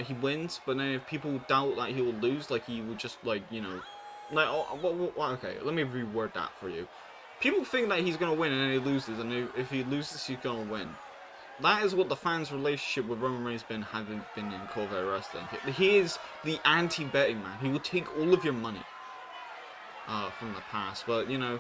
He wins. But then if people doubt that he will lose, like, he would just, like, you know, like, okay, let me reword that for you. People think that he's gonna win and then he loses, and if he loses, he's gonna win. That is what the fans' relationship with Roman Reigns hasn't been in COEW wrestling. He is the anti-betting man. He will take all of your money from the past, but you know,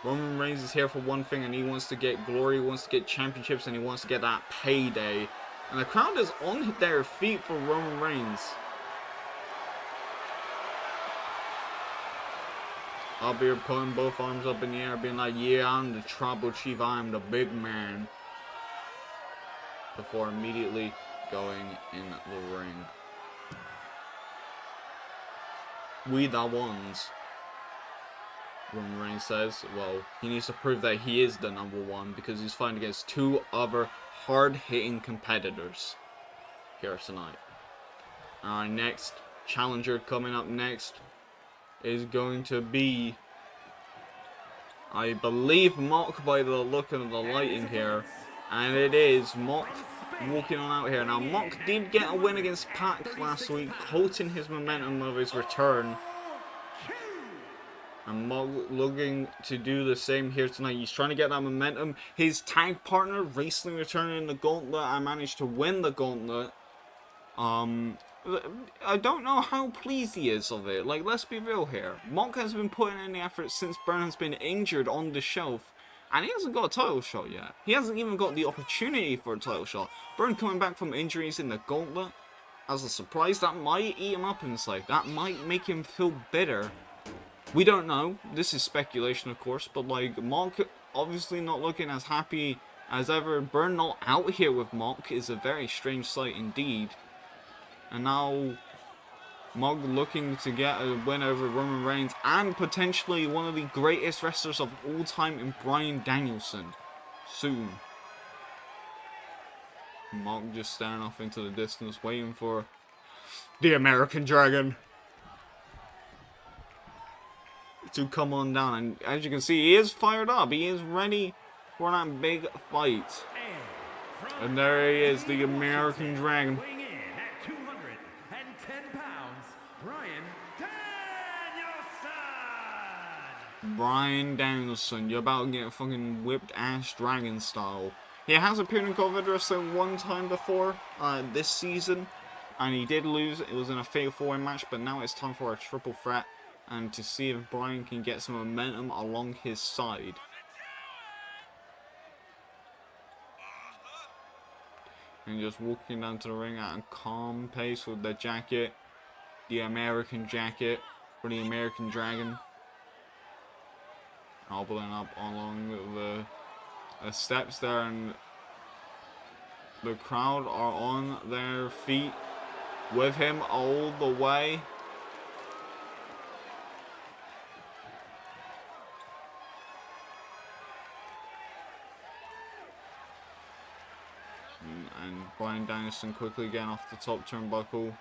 Roman Reigns is here for one thing, and he wants to get glory, he wants to get championships, and he wants to get that payday. And the crowd is on their feet for Roman Reigns. I'll be putting both arms up in the air, being like, yeah, I'm the Tribal Chief, I'm the big man. Before immediately going in the ring. We the ones. Roman Reigns says, well, he needs to prove that he is the number one because he's fighting against two other hard-hitting competitors here tonight. Our next challenger coming up next is going to be, I believe, Mock by the look of the lighting here. And it is Mock walking on out here. Now, Mock did get a win against Pac last week, halting his momentum of his return. And Mock looking to do the same here tonight. He's trying to get that momentum. His tag partner recently returning in the gauntlet and managed to win the gauntlet. I don't know how pleased he is of it. Like, let's be real here. Mock has been putting in the effort since Burn has been injured on the shelf. And he hasn't got a title shot yet. He hasn't even got the opportunity for a title shot. Burn coming back from injuries in the gauntlet. As a surprise, that might eat him up inside. That might make him feel bitter. We don't know. This is speculation, of course. But, like, Mock obviously not looking as happy as ever. Burn not out here with Mock is a very strange sight indeed. And now Mock looking to get a win over Roman Reigns and potentially one of the greatest wrestlers of all time in Bryan Danielson. Soon. Mock just staring off into the distance, waiting for the American Dragon to come on down. And as you can see, he is fired up. He is ready for that big fight. And there he is, the American Dragon. Weighing in at 210 pounds, Bryan Danielson! Bryan Danielson, you're about to get fucking whipped ass dragon style. He has appeared in COEW Wrestling one time before this season, and he did lose. It was in a Fatal 4-Way match, but now it's time for a triple threat and to see if Bryan can get some momentum along his side. And just walking down to the ring at a calm pace with the jacket, the American jacket for the American Dragon. Hobbling up along the steps there, and the crowd are on their feet with him all the way. And Bryan Danielson quickly getting off the top turnbuckle.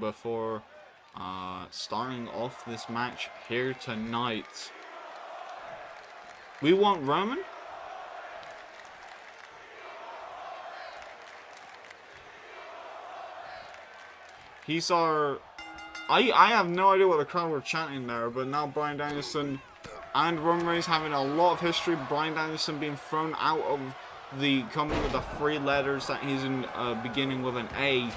Before starting off this match here tonight. We want Roman. He's our... I have no idea what the crowd were chanting there, but now Bryan Danielson and Roman Reigns having a lot of history. Bryan Danielson being thrown out of the company with the 3 letters that he's in, beginning with an A.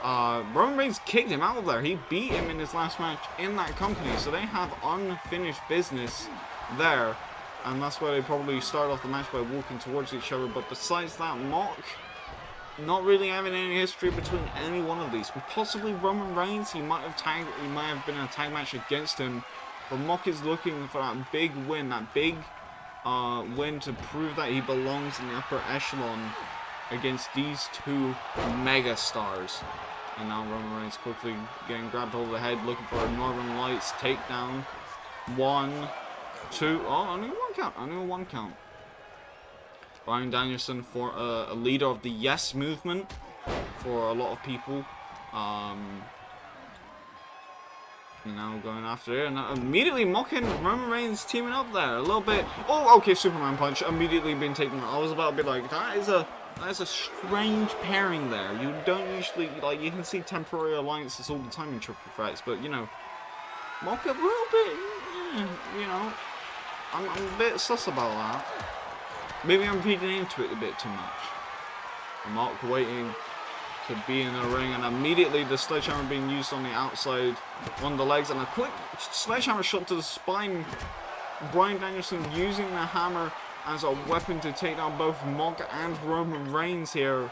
Roman Reigns kicked him out of there. He beat him in his last match in that company, so they have unfinished business there, and that's why they probably start off the match by walking towards each other. But besides that, Mock not really having any history between any one of these. Possibly Roman Reigns, he might have been in a tag match against him, but Mock is looking for that big win, that big win to prove that he belongs in the upper echelon against these 2 mega stars. And now Roman Reigns quickly getting grabbed over the head, looking for a Northern Lights takedown. 1, 2, oh, only one count. Bryan Danielson, for a leader of the Yes movement for a lot of people. Now going after it, and immediately mocking Roman Reigns, teaming up there a little bit. Oh, okay, Superman punch immediately being taken. I was about to be like, that is a strange pairing there. You don't usually, like, you can see temporary alliances all the time in triple threats, but you know, Mock a little bit, you know, I'm a bit sus about that. Maybe I'm reading into it a bit too much. Mock waiting to be in the ring, and immediately the sledgehammer being used on the outside, on the legs, and a quick sledgehammer shot to the spine. Bryan Danielson using the hammer as a weapon to take down both Mock and Roman Reigns here.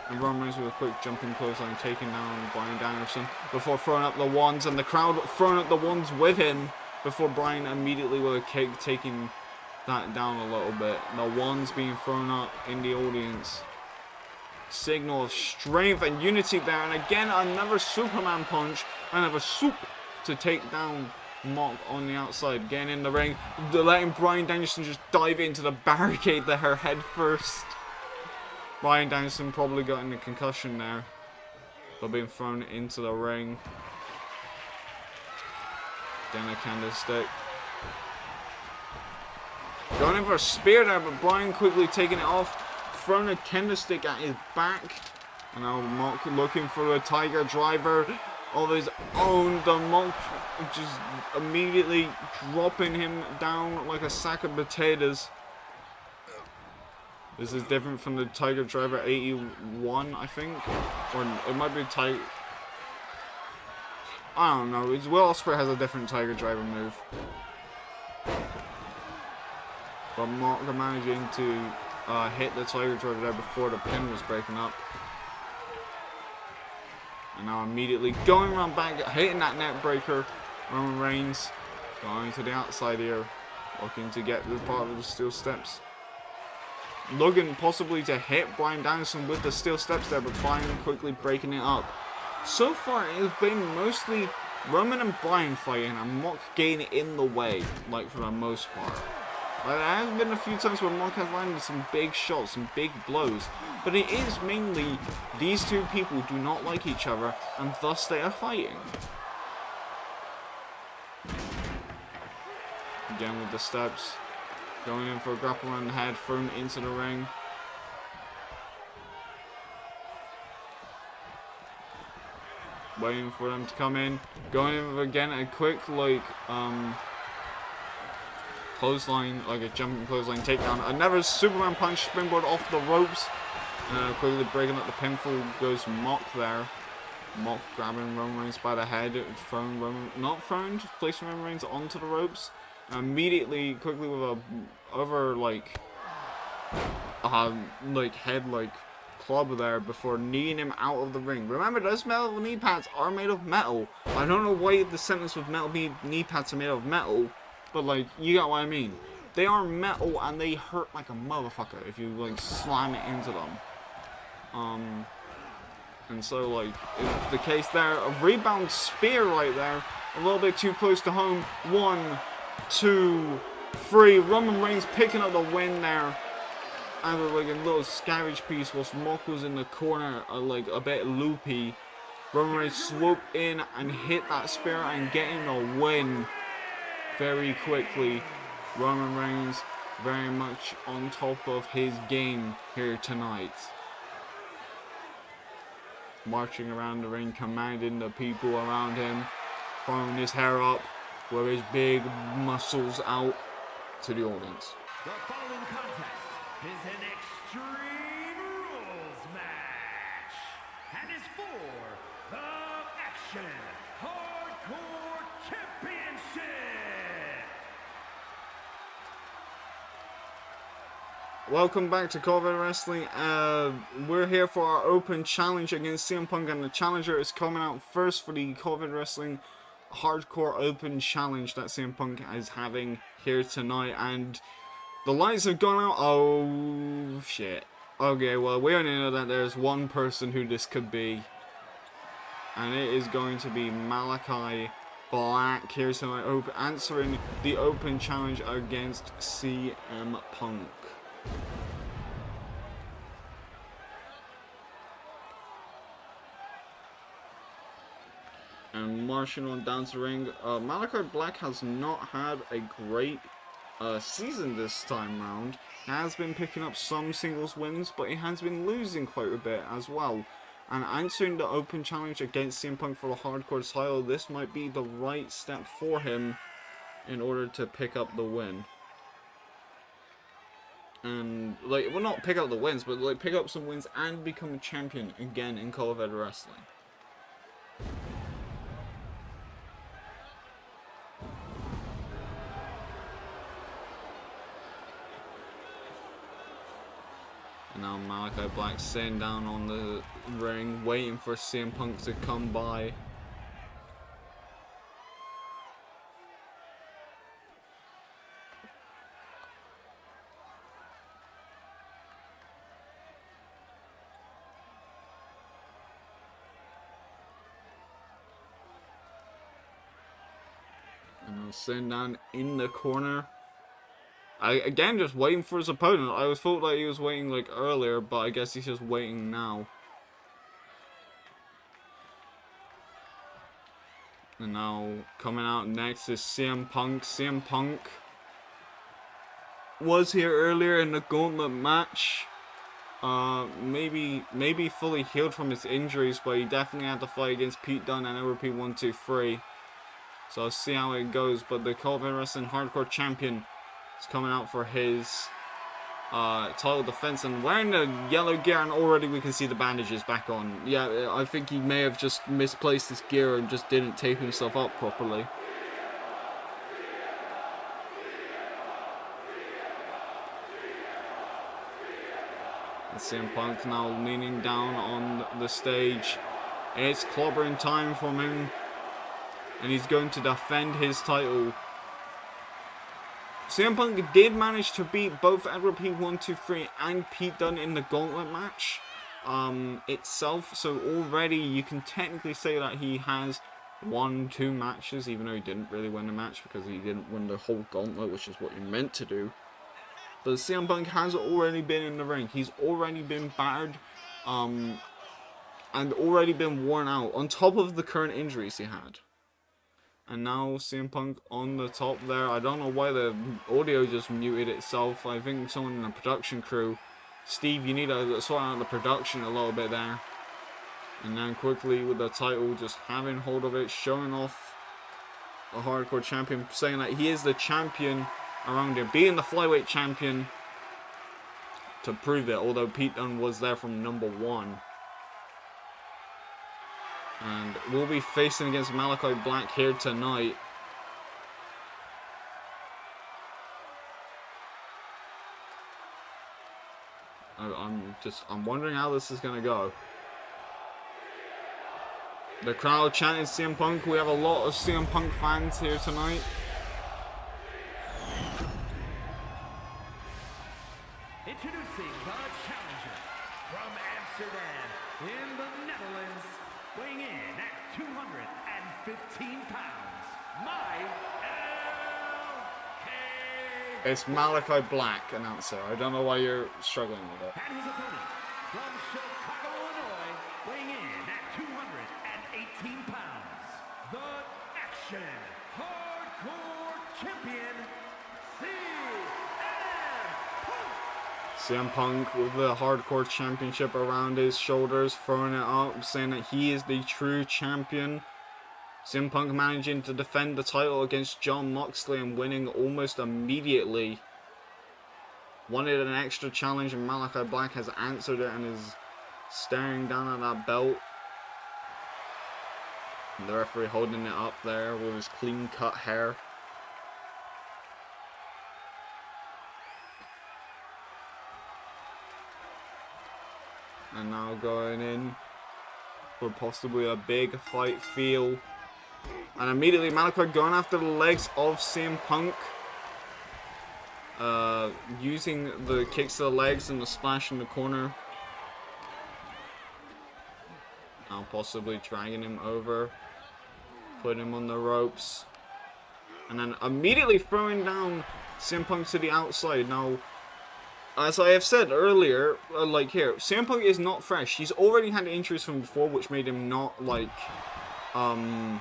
And Roman Reigns with a quick jumping clothesline, taking down Bryan Danielson before throwing up the wands, and the crowd throwing up the wands with him before Bryan immediately with a kick taking that down a little bit. The wands being thrown up in the audience. Signal of strength and unity there, and again another Superman punch, another soup to take down Mock on the outside. Getting in the ring, letting Bryan Danielson just dive into the barricade there head first. Bryan Danielson probably got in a concussion there, but being thrown into the ring. Then a candlestick. Going in for a spear there, but Bryan quickly taking it off. Throwing a candlestick at his back. And now Mock looking for a Tiger Driver of his own. The Mock just immediately dropping him down like a sack of potatoes. This is different from the Tiger Driver 81, I think. Or it might be Tiger... I don't know. Will Ospreay has a different Tiger Driver move. But Mock managing to hit the Tiger Driver there before the pin was breaking up. And now immediately going around back, hitting that net breaker. Roman Reigns going to the outside here, looking to get the part of the steel steps. Looking possibly to hit Bryan Danielson with the steel steps there, but Bryan quickly breaking it up. So far, it has been mostly Roman and Bryan fighting, and Mock getting in the way, like for the most part. There has been a few times where Mock has landed some big shots, some big blows, but it is mainly these two people do not like each other, and thus they are fighting. Again with the steps, going in for a grapple around the head, thrown into the ring. Waiting for them to come in, going in with again a quick like clothesline, like a jumping clothesline takedown. Another Superman punch springboard off the ropes. Quickly breaking up the pinfall goes Mock there. Mock grabbing Roman Reigns by the head, throwing Roman, not thrown, just placing Roman Reigns onto the ropes. Immediately, quickly with a over like head like club there before kneeing him out of the ring. Remember, those metal knee pads are made of metal. I don't know why the sentence with metal knee pads are made of metal, but like you got what I mean. They are metal and they hurt like a motherfucker if you like slam it into them. And so like it's the case there. A rebound spear right there, a little bit too close to home. 1, 2, 3. Roman Reigns picking up the win there. And like a little scavenge piece whilst Mock was in the corner, like a bit loopy. Roman Reigns swoop in and hit that spear and getting the win very quickly. Roman Reigns very much on top of his game here tonight. Marching around the ring, commanding the people around him, throwing his hair up with his big muscles out to the audience. The following contest is an Extreme Rules match and is for the Action Hardcore Championship. Welcome back to COEW Wrestling. We're here for our open challenge against CM Punk, and the challenger is coming out first for the COEW Wrestling Hardcore Open Challenge that CM Punk is having here tonight. And the lights have gone out. Oh shit. Okay, well we only know that there's one person who this could be, and it is going to be Malachi Black here tonight, answering the open challenge against CM Punk. And marching on down to the ring, Malachi Black has not had a great season this time round. He has been picking up some singles wins, but he has been losing quite a bit as well. And answering the open challenge against CM Punk for the hardcore title, this might be the right step for him in order to pick up the win. And like, well, not pick up the wins, but like pick up some wins and become a champion again in COEW Wrestling. And now Malachi Black sitting down on the ring, waiting for CM Punk to come by. And I was sitting down in the corner. Again, just waiting for his opponent. I thought that he was waiting like earlier, but I guess he's just waiting now. And now coming out next is CM Punk. CM Punk was here earlier in the gauntlet match. maybe fully healed from his injuries, but he definitely had to fight against Pete Dunne and LP 123. So I'll see how it goes. But the COEW Wrestling Hardcore Champion is coming out for his title defense and wearing the yellow gear, and already we can see the bandages back on. Yeah, I think he may have just misplaced his gear and just didn't tape himself up properly. And CM Punk now leaning down on the stage. It's clobbering time from him, and he's going to defend his title. CM Punk did manage to beat both Edward P123 and Pete Dunne in the gauntlet match itself, so already you can technically say that he has won 2 matches, even though he didn't really win the match because he didn't win the whole gauntlet, which is what you meant to do. But CM Punk has already been in the ring. He's already been battered and already been worn out, on top of the current injuries he had. And now CM Punk on the top there. I don't know why the audio just muted itself. I think someone in the production crew. Steve, you need to sort out the production a little bit there. And then quickly with the title, just having hold of it, showing off the Hardcore Champion, saying that he is the champion around him, being the flyweight champion to prove it, although Pete Dunne was there from number 1. And we'll be facing against Malachi Black here tonight. I'm wondering how this is gonna go. The crowd chanting CM Punk. We have a lot of CM Punk fans here tonight. Introducing the challenger from Amsterdam in the Netherlands, weighing in at 215 pounds, It's Malachi Black, announcer. I don't know why you're struggling with it. and his opponent from Chicago, Illinois, weighing in at 218 pounds, the Action Hardcore Champion, CM Punk with the Hardcore Championship around his shoulders, throwing it up, saying that he is the true champion. CM Punk managing to defend the title against Jon Moxley and winning almost immediately. Wanted an extra challenge, and Malachi Black has answered it and is staring down at that belt. And the referee holding it up there with his clean cut hair. And now going in for possibly a big fight feel. And immediately Malachi going after the legs of CM Punk. Using the kicks to the legs and the splash in the corner. Now possibly dragging him over. Putting him on the ropes. And then immediately throwing down CM Punk to the outside. Now, as I have said earlier, like here, CM Punk is not fresh. He's already had injuries from before, which made him not like, not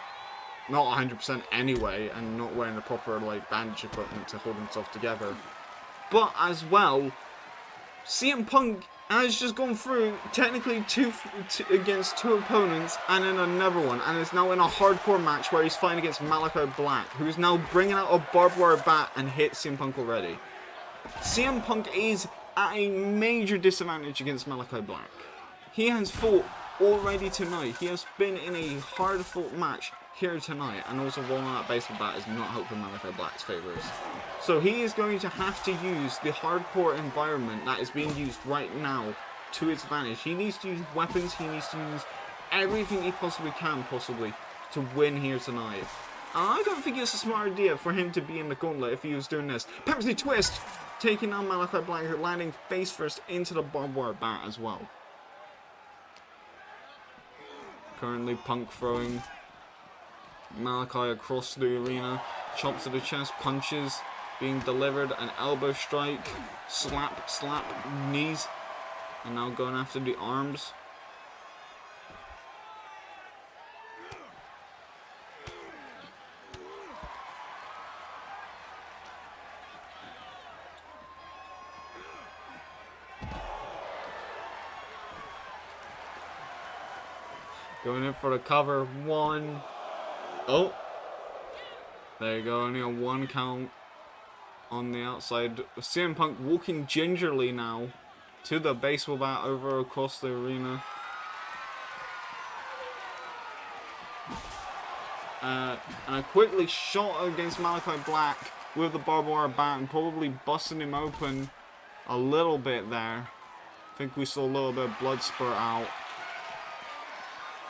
100% anyway, and not wearing the proper like bandage equipment to hold himself together. But as well, CM Punk has just gone through technically against 2 opponents and then another one, and is now in a hardcore match where he's fighting against Malachi Black, who is now bringing out a barbed wire bat and hit CM Punk already. CM Punk is at a major disadvantage against Malachi Black. He has fought already tonight. He has been in a hard fought match here tonight, and also rolling that baseball bat is not helping Malachi Black's favours. So he is going to have to use the hardcore environment that is being used right now to his advantage. He needs to use weapons, he needs to use everything he possibly can to win here tonight. And I don't think it's a smart idea for him to be in the gauntlet if he was doing this. Pepsi twist! Taking down Malachi Black, landing face first into the barbed wire bat as well. Currently Punk throwing Malachi across the arena. Chops to the chest, punches being delivered, an elbow strike, slap, knees, and now going after the arms. Going in for the cover. 1. Oh. There you go. Only a 1 count on the outside. CM Punk walking gingerly now to the baseball bat over across the arena. And a quickly shot against Malachi Black with the barbed wire bat and probably busting him open a little bit there. I think we saw a little bit of blood spurt out.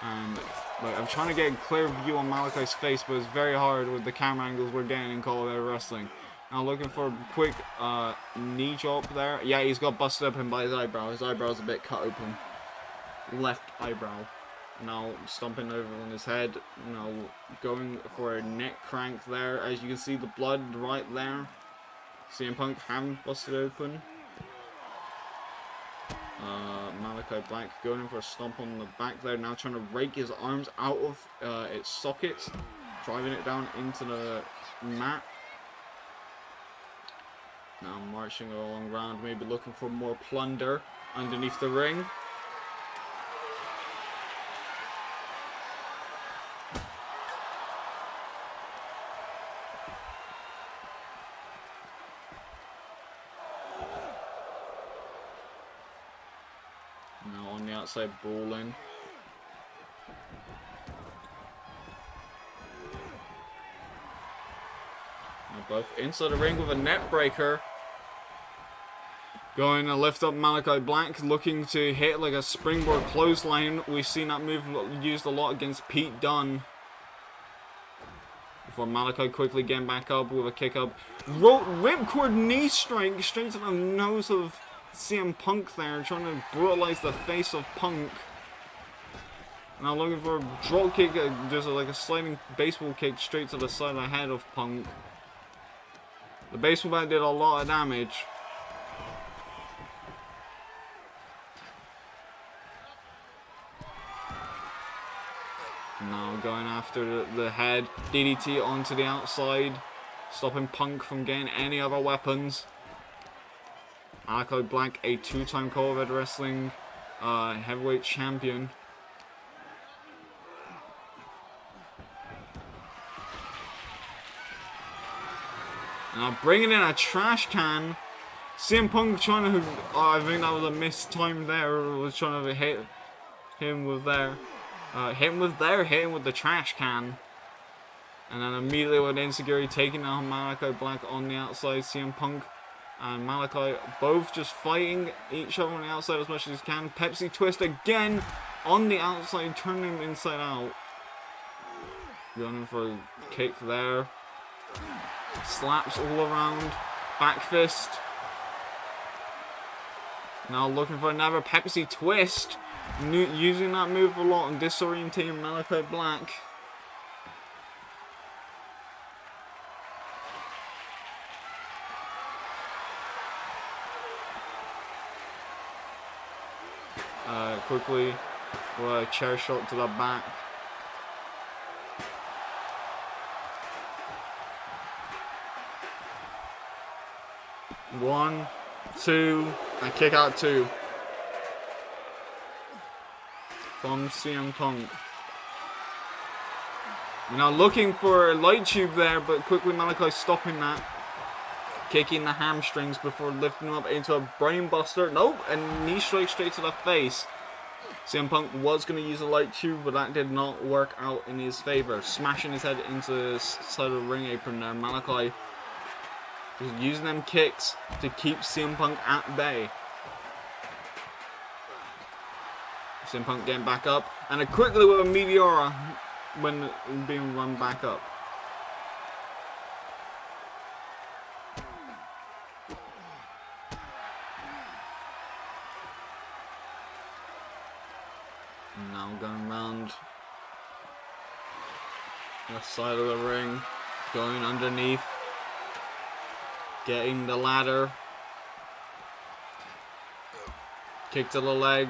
And like, I'm trying to get a clear view on Malachi's face, but it's very hard with the camera angles we're getting in COEW Wrestling. Now looking for a quick knee drop there. Yeah, he's got busted open by his eyebrow. His eyebrow's a bit cut open. Left eyebrow. Now stomping over on his head. Now going for a neck crank there. As you can see, the blood right there. CM Punk hand busted open. Malachi Black going in for a stomp on the back there. Now trying to rake his arms out of its sockets. Driving it down into the mat. Now marching along around, maybe looking for more plunder underneath the ring. Now on the outside, brawling. Now both inside the ring with a net breaker. Going to lift up Malachi Black, looking to hit like a springboard clothesline. We've seen that move used a lot against Pete Dunne. Before Malachi quickly getting back up with a kick up. Ripcord knee strike straight to the nose of CM Punk there, trying to brutalize the face of Punk. Now looking for a drop kick, just like a sliding baseball kick straight to the side of the head of Punk. The baseball bat did a lot of damage. Now going after the head, DDT onto the outside, stopping Punk from getting any other weapons. Malachi Black, a 2-time COEW Wrestling heavyweight champion. Now bringing in a trash can. CM Punk trying to, I think that was a missed time there. Was trying to hit him with there. Hit him with the trash can. And then immediately with insecurity taking out Malachi Black on the outside. CM Punk and Malachi both just fighting each other on the outside as much as they can. Pepsi twist again on the outside, turning him inside out. Going for a kick there. Slaps all around. Back fist. Now looking for another Pepsi twist. Using that move a lot and disorientating Malachi Black. Quickly with a chair shot to the back. One, two, and kick out 2 from CM Punk. Now looking for a light tube there, but quickly Malachi stopping that. Kicking the hamstrings before lifting him up into a brain buster. Nope, and knee strike straight to the face. CM Punk was going to use a light tube, but that did not work out in his favor. Smashing his head into the side of the ring apron there. Malachi was using them kicks to keep CM Punk at bay. CM Punk getting back up, and quickly with a Meteora when being run back up. Now going around the side of the ring, going underneath, getting the ladder, kick to the leg.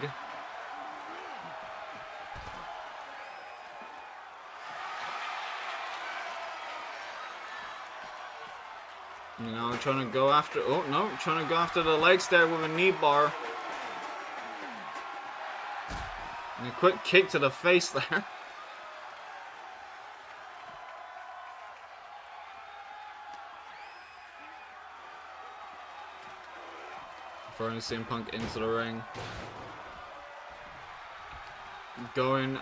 You know, trying to go after, oh no, trying to go after the legs there with a knee bar. And a quick kick to the face there. Throwing CM Punk into the ring. Going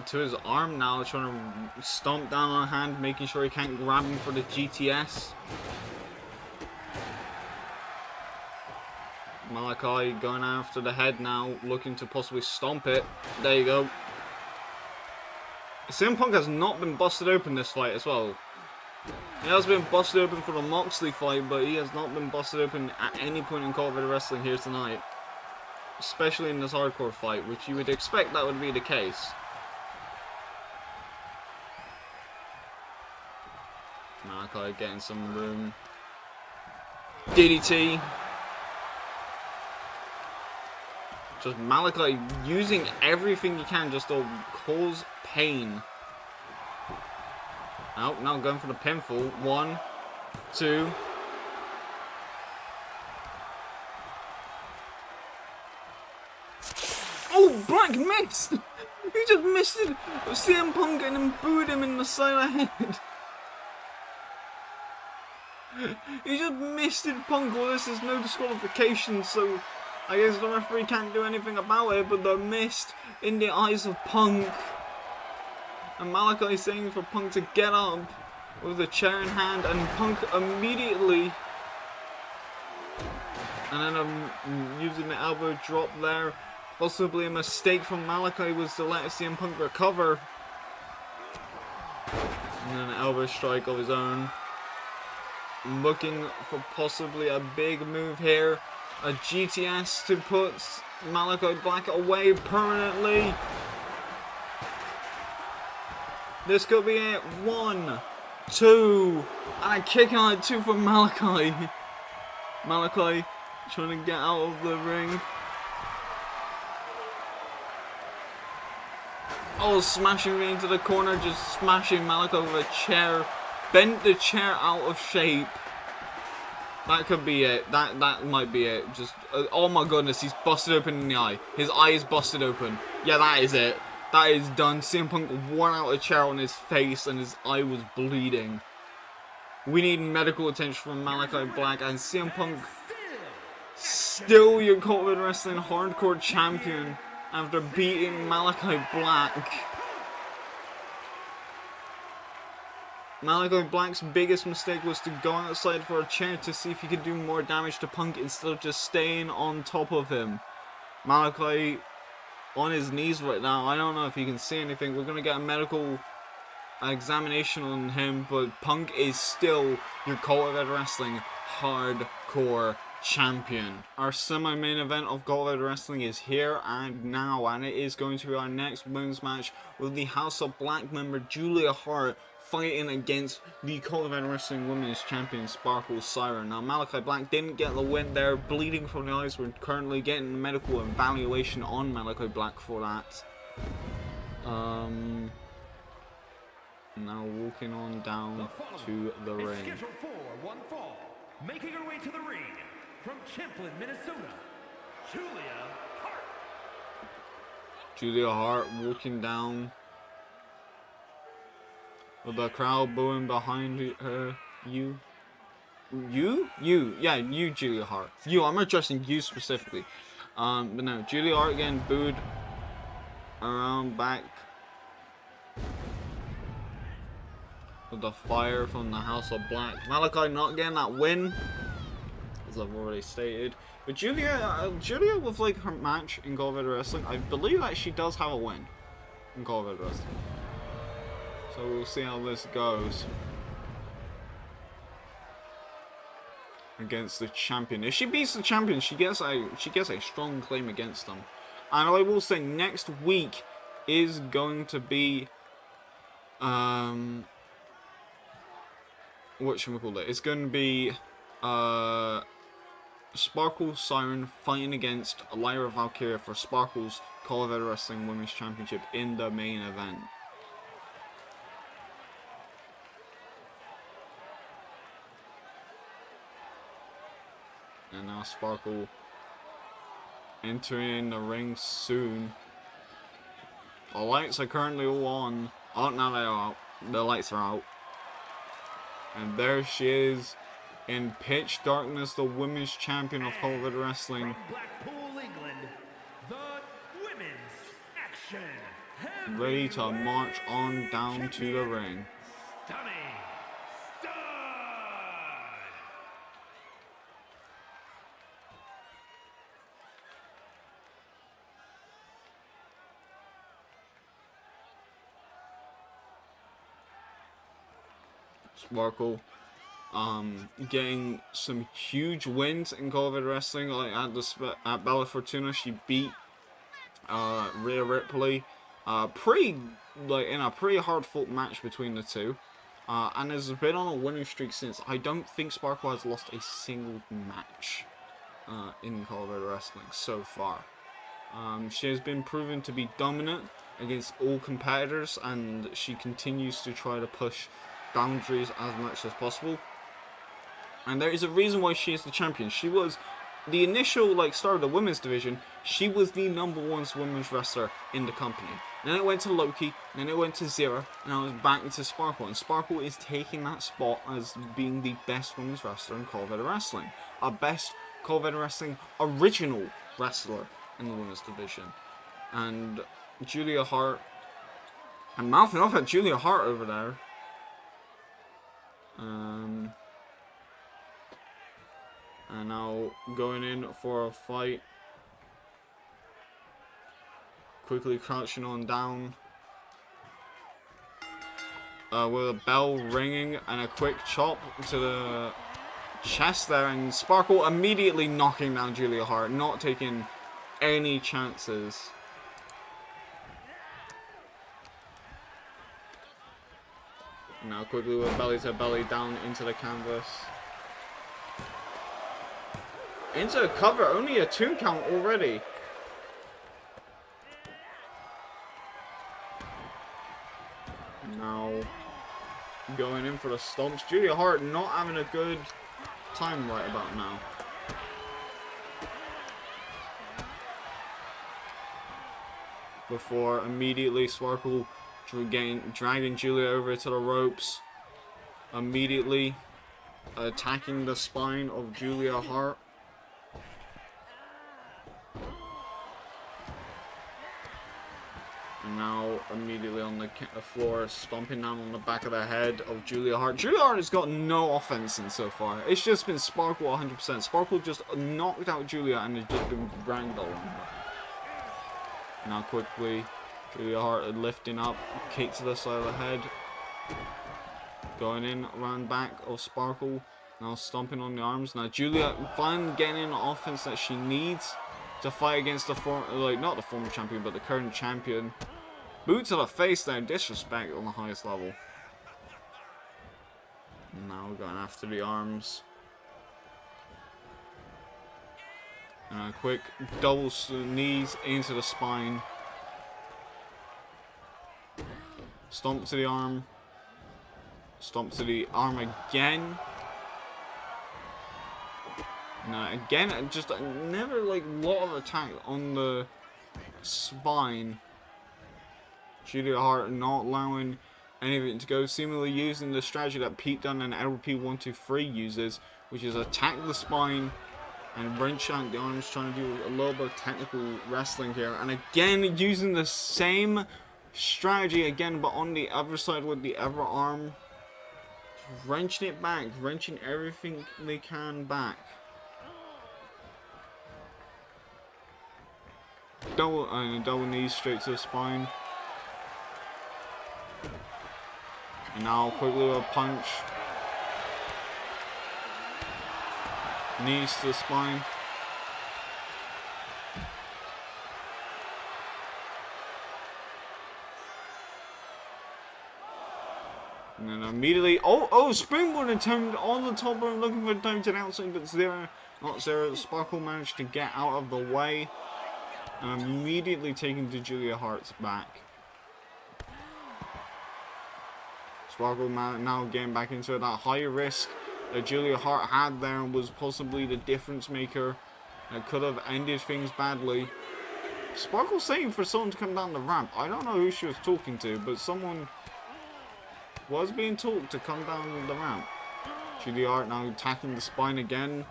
to his arm now, trying to stomp down on a hand, making sure he can't grab him for the GTS. Malachi going after the head now, looking to possibly stomp it. There you go. CM Punk has not been busted open this fight as well. He has been busted open for the Moxley fight, but he has not been busted open at any point in COEW Wrestling here tonight. Especially in this hardcore fight, which you would expect that would be the case. Malachi getting some room. DDT. Just Malachi using everything he can just to cause pain. Now going for the pinfall. 1, 2. Oh, Black missed! He just missed it! CM Punk and then booed him in the side of the head. He just missed it, Punk. Well, this is no disqualification, so I guess the referee can't do anything about it, but they're missed in the eyes of Punk. And Malachi saying for Punk to get up with the chair in hand, and Punk immediately, and then using the elbow drop there. Possibly a mistake from Malachi was to let CM Punk recover. And then an elbow strike of his own. Looking for possibly a big move here. A GTS to put Malachi Black away permanently. This could be it. 1, 2. And a kick out 2 for Malachi. Malachi trying to get out of the ring. Oh, smashing me into the corner, just smashing Malachi with a chair. Bent the chair out of shape. That could be it. That might be it. Just, oh my goodness, he's busted open in the eye. His eye is busted open. Yeah, that is it. That is done. CM Punk wore out a chair on his face and his eye was bleeding. We need medical attention from Malachi Black, and CM Punk, still your COEW Wrestling Hardcore Champion after beating Malachi Black. Malachi Black's biggest mistake was to go outside for a chair to see if he could do more damage to Punk instead of just staying on top of him. Malachi on his knees right now. I don't know if you can see anything. We're going to get a medical examination on him, but Punk is still your COEW Wrestling Hardcore Champion. Our semi-main event of COEW Wrestling is here and now, and it is going to be our next women's match with the House of Black member Julia Hart fighting against the COEW Wrestling Women's Champion Sparkle Siren. Now Malachi Black didn't get the win there, bleeding from the eyes. We're currently getting a medical evaluation on Malachi Black for that. Now walking on down to the ring. Scheduled for one fall, making her way to the ring from Champlin, Minnesota, Julia Hart. Julia Hart walking down with the crowd booing behind her. You, yeah, you, Julia Hart. You, I'm addressing you specifically. But no, Julia Hart getting booed around back with the fire from the House of Black. Malachi not getting that win, as I've already stated. But Julia with like her match in COEW Wrestling, I believe that she does have a win in COEW Wrestling. So we'll see how this goes against the champion. If she beats the champion, she gets a strong claim against them. And I will say next week is going to be whatchamacallit, it's going to be Sparkle Siren fighting against Lyra Valkyria for Sparkle's COEW Wrestling Women's Championship in the main event. And now Sparkle entering the ring soon. The lights are currently all on. Oh, now they're out. The lights are out. And there she is in pitch darkness, the women's champion of COVID wrestling. From Blackpool, England, the Women's Action Ready to march on down to the ring. Stunning Stud! Sparkle getting some huge wins in COVID wrestling. Like at Bella Fortuna, she beat Rhea Ripley in a pretty hard fought match between the two, and has been on a winning streak since. I don't think Sparkle has lost a single match in COVID wrestling so far. She has been proven to be dominant against all competitors, and she continues to try to push boundaries as much as possible. And there is a reason why she is the champion. She was the initial start of the women's division. She was the #1 women's wrestler in the company. Then it went to Loki, then it went to Zero, and now it's back into Sparkle. And Sparkle is taking that spot as being the best women's wrestler in Corvette Wrestling. Our best Corvette Wrestling original wrestler in the women's division. And Julia Hart, I'm mouthing off at Julia Hart over there. And now going in for a fight. Quickly crouching on down. With a bell ringing and a quick chop to the chest there. And Sparkle immediately knocking down Julia Hart. Not taking any chances. Now quickly with belly to belly down into the canvas. Into a cover, only a 2 count already. Now going in for the stomps. Julia Hart not having a good time right about now. Before immediately Sparkle dragging Julia over to the ropes. Immediately attacking the spine of Julia Hart. And now immediately on the floor, stomping down on the back of the head of Julia Hart. Julia Hart has got no offense in so far. It's just been Sparkle 100%. Sparkle just knocked out Julia and has just been ragdoll on her. Now quickly, Julia Hart lifting up, kick to the side of the head. Going in, around back of Sparkle. Now stomping on the arms. Now Julia finally getting in the offense that she needs to fight against the not the former champion, but the current champion. Boot to the face there, disrespect on the highest level. Now we're going after the arms. And a quick double knees into the spine. Stomp to the arm. Stomp to the arm again. Now again, just never lot of attack on the spine. Julia Hart not allowing anything to go, seemingly using the strategy that Pete Dunne and LP123 uses, which is attack the spine and wrench out the arms, trying to do a little bit of technical wrestling here. And again, using the same strategy again, but on the other side with the other arm. Wrenching it back, wrenching everything they can back. Double knees straight to the spine. And now quickly with a punch. Knees to the spine. And then immediately, springboard attempt on the top rope, looking for time to the outside, but not Zero. Sparkle managed to get out of the way. And immediately taken to Julia Hart's back. Sparkle now getting back into it. That high risk that Julia Hart had there was possibly the difference maker that could have ended things badly. Sparkle's saying for someone to come down the ramp. I don't know who she was talking to, but someone was being told to come down the ramp. Julia Hart now attacking the spine again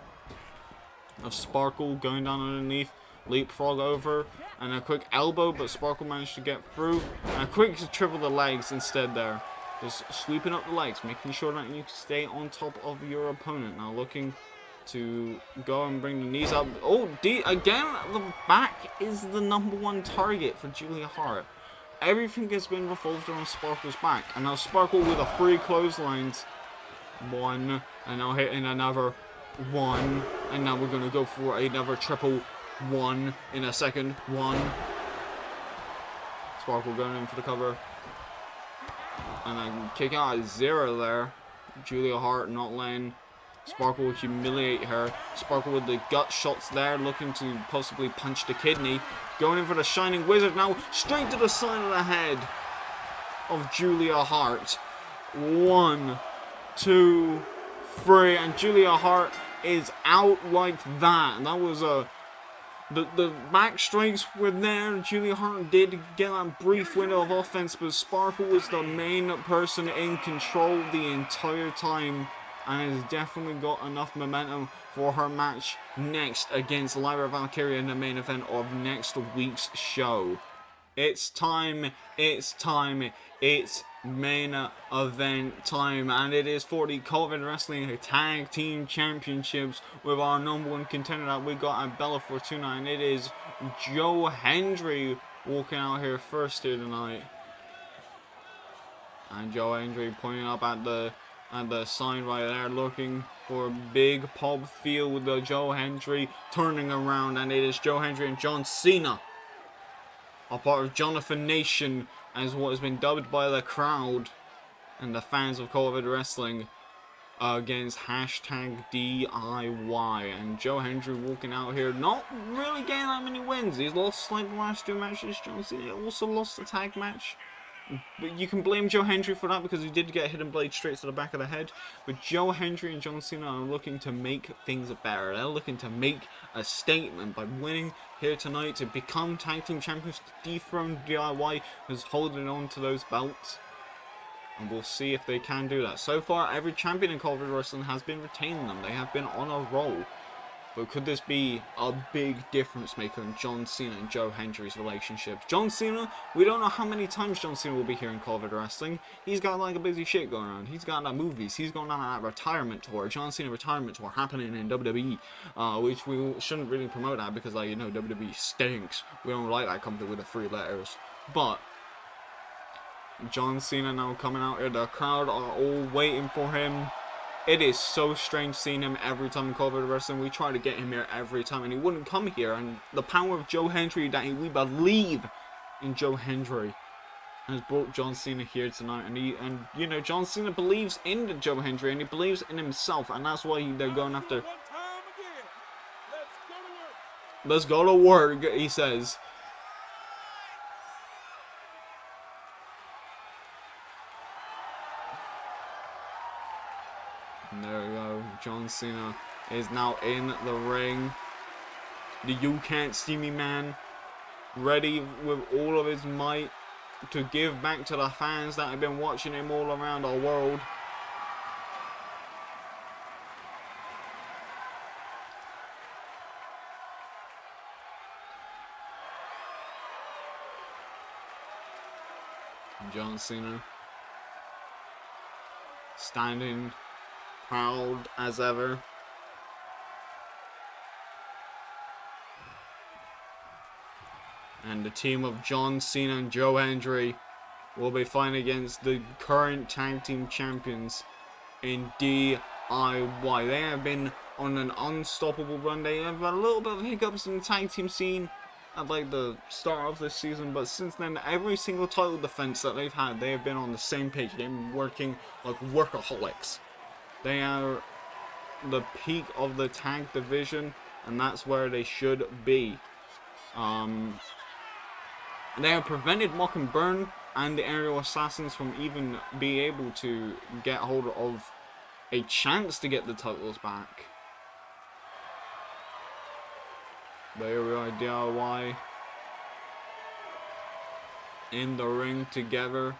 of Sparkle, going down underneath, leapfrog over, and a quick elbow, but Sparkle managed to get through, and a quick triple the legs instead there. Just sweeping up the legs, making sure that you stay on top of your opponent. Now looking to go and bring the knees up. Oh, again, the back is the #1 target for Julia Hart. Everything has been revolved around Sparkle's back, and now Sparkle with a 3 clotheslines. 1, and now hitting another 1, and now we're going to go for another triple 1 in a second. 1. Sparkle going in for the cover. And then kick out at 0 there. Julia Hart not letting Sparkle humiliate her. Sparkle with the gut shots there, looking to possibly punch the kidney. Going in for the Shining Wizard now, straight to the side of the head of Julia Hart. 1, 2, 3, and Julia Hart is out like that. That was the back strikes were there. Julia Hart did get that brief window of offense, but Sparkle was the main person in control the entire time, and has definitely got enough momentum for her match next against Lyra Valkyria in the main event of next week's show. It's time, it's time, it's main event time, and it is for the COVID Wrestling Tag Team Championships with our #1 contender that we got at Bella Fortuna, and it is Joe Hendry walking out here first here tonight. And Joe Hendry pointing up at the sign right there, looking for a big pub feel with the Joe Hendry turning around, and it is Joe Hendry and John Cena, a part of Jonathan Nation, as what has been dubbed by the crowd and the fans of COVID Wrestling, against #DIY. And Joe Hendry walking out here, not really getting that many wins. He's lost like the last 2 matches. John Cena also lost the tag match. But you can blame Joe Hendry for that because he did get a hidden blade straight to the back of the head. But Joe Hendry and John Cena are looking to make things better. They're looking to make a statement by winning here tonight to become tag team champions, to dethrone DIY, who's holding on to those belts. And we'll see if they can do that. So far, every champion in COVID Wrestling has been retaining them. They have been on a roll. But could this be a big difference maker in John Cena and Joe Hendry's relationship? John Cena, we don't know how many times John Cena will be here in COVID Wrestling. He's got like a busy shit going on. He's got movies. He's going on that retirement tour, John Cena retirement tour happening in WWE, which we shouldn't really promote that because, like, you know, WWE stinks. We don't like that company with the 3 letters. But John Cena now coming out here. The crowd are all waiting for him. It is so strange seeing him every time in COVID Wrestling. We try to get him here every time, and he wouldn't come here. And the power of Joe Hendry, that we believe in Joe Hendry, has brought John Cena here tonight. And you know, John Cena believes in Joe Hendry, and he believes in himself, and that's why they're going after. Let's go to work, he says. And there we go. John Cena is now in the ring. The "You Can't See Me" man, ready with all of his might to give back to the fans that have been watching him all around our world. John Cena standing proud as ever. And the team of John Cena and Joe Hendry will be fighting against the current tag team champions in DIY. They have been on an unstoppable run. They have a little bit of hiccups in the tag team scene at like the start of this season, but since then, every single title defense that they've had, they have been on the same page. They've been working like workaholics. They are the peak of the tag division, and that's where they should be. They have prevented Mock and Burn and the Aerial Assassins from even being able to get hold of a chance to get the titles back. But here we are, DIY in the ring together.